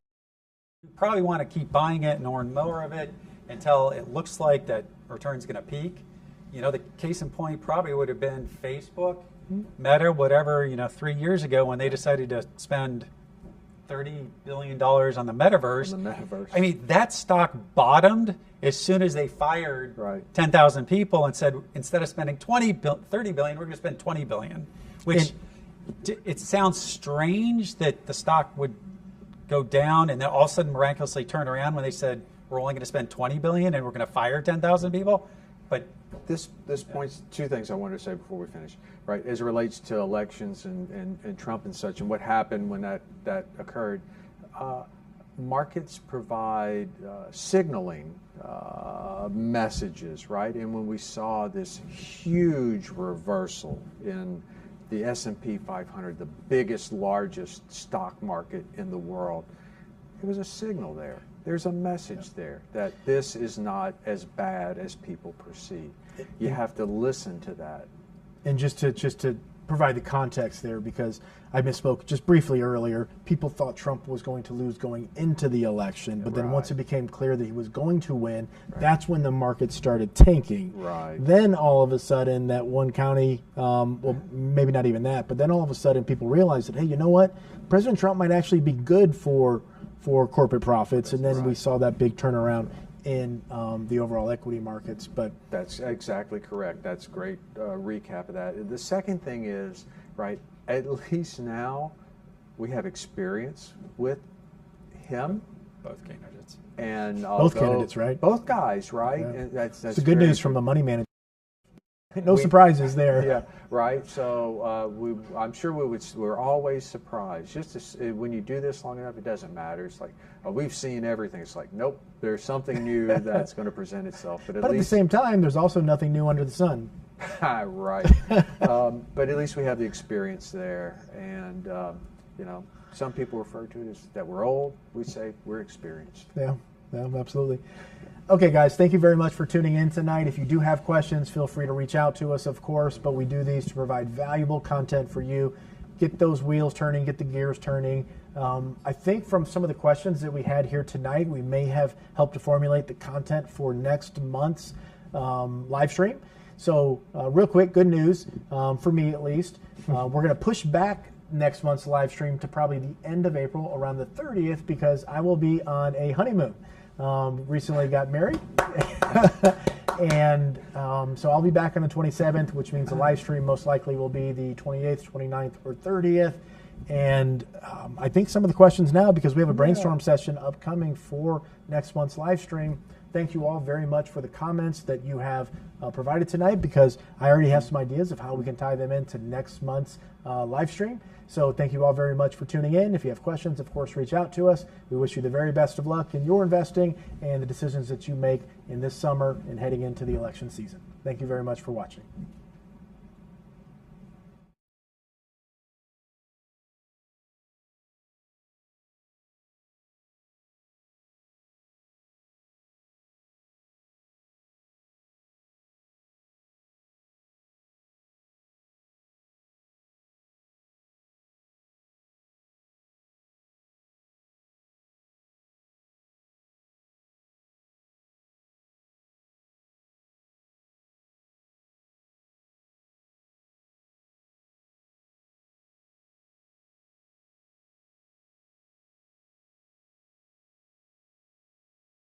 you probably want to keep buying it and earn more of it until it looks like that return's going to peak. The case in point probably would have been Facebook, Meta, whatever, 3 years ago when they decided to spend $30 billion on the metaverse. I mean, that stock bottomed as soon as they fired 10,000 people and said, instead of spending $30 billion, we're going to spend $20 billion, which it sounds strange that the stock would go down and then all of a sudden miraculously turn around when they said, we're only going to spend $20 billion and we're going to fire 10,000 people. But This points two things I wanted to say before we finish, right? As it relates to elections and Trump and such, and what happened when that occurred. Markets provide signaling messages, right? And when we saw this huge reversal in the S&P 500, the biggest, largest stock market in the world, it was a signal there. There's a message there that this is not as bad as people perceive. You have to listen to that. And just to provide the context there, because I misspoke just briefly earlier, people thought Trump was going to lose going into the election, but then once it became clear that he was going to win, that's when the market started tanking. Right. Then all of a sudden, that one county, well, maybe not even that, but then all of a sudden people realized that, hey, you know what? President Trump might actually be good for corporate profits, and then we saw that big turnaround in the overall equity markets. But that's exactly correct. That's a great recap of that. The second thing is, right, at least now we have experience with him. both candidates. And both candidates, right? Both guys, right? Yeah. And that's the good news from the money manager. No surprises there. Yeah, right. So I'm sure we're always surprised. When you do this long enough, it doesn't matter. It's like we've seen everything. It's like, nope, there's something new that's going to present itself. But at the same time, there's also nothing new under the sun. Right. But at least we have the experience there, and some people refer to it as that we're old. We say we're experienced. Yeah, absolutely. Okay, guys, thank you very much for tuning in tonight. If you do have questions, feel free to reach out to us, of course, but we do these to provide valuable content for you. Get those wheels turning, get the gears turning. I think from some of the questions that we had here tonight, we may have helped to formulate the content for next month's live stream. So real quick, good news, for me at least. We're going to push back next month's live stream to probably the end of April, around the 30th, because I will be on a honeymoon. Recently got married, and so I'll be back on the 27th, which means the live stream most likely will be the 28th, 29th, or 30th. And I think some of the questions now, because we have a brainstorm session upcoming for next month's live stream. Thank you all very much for the comments that you have provided tonight, because I already have some ideas of how we can tie them into next month's live stream. So thank you all very much for tuning in. If you have questions, of course, reach out to us. We wish you the very best of luck in your investing and the decisions that you make in this summer and heading into the election season. Thank you very much for watching.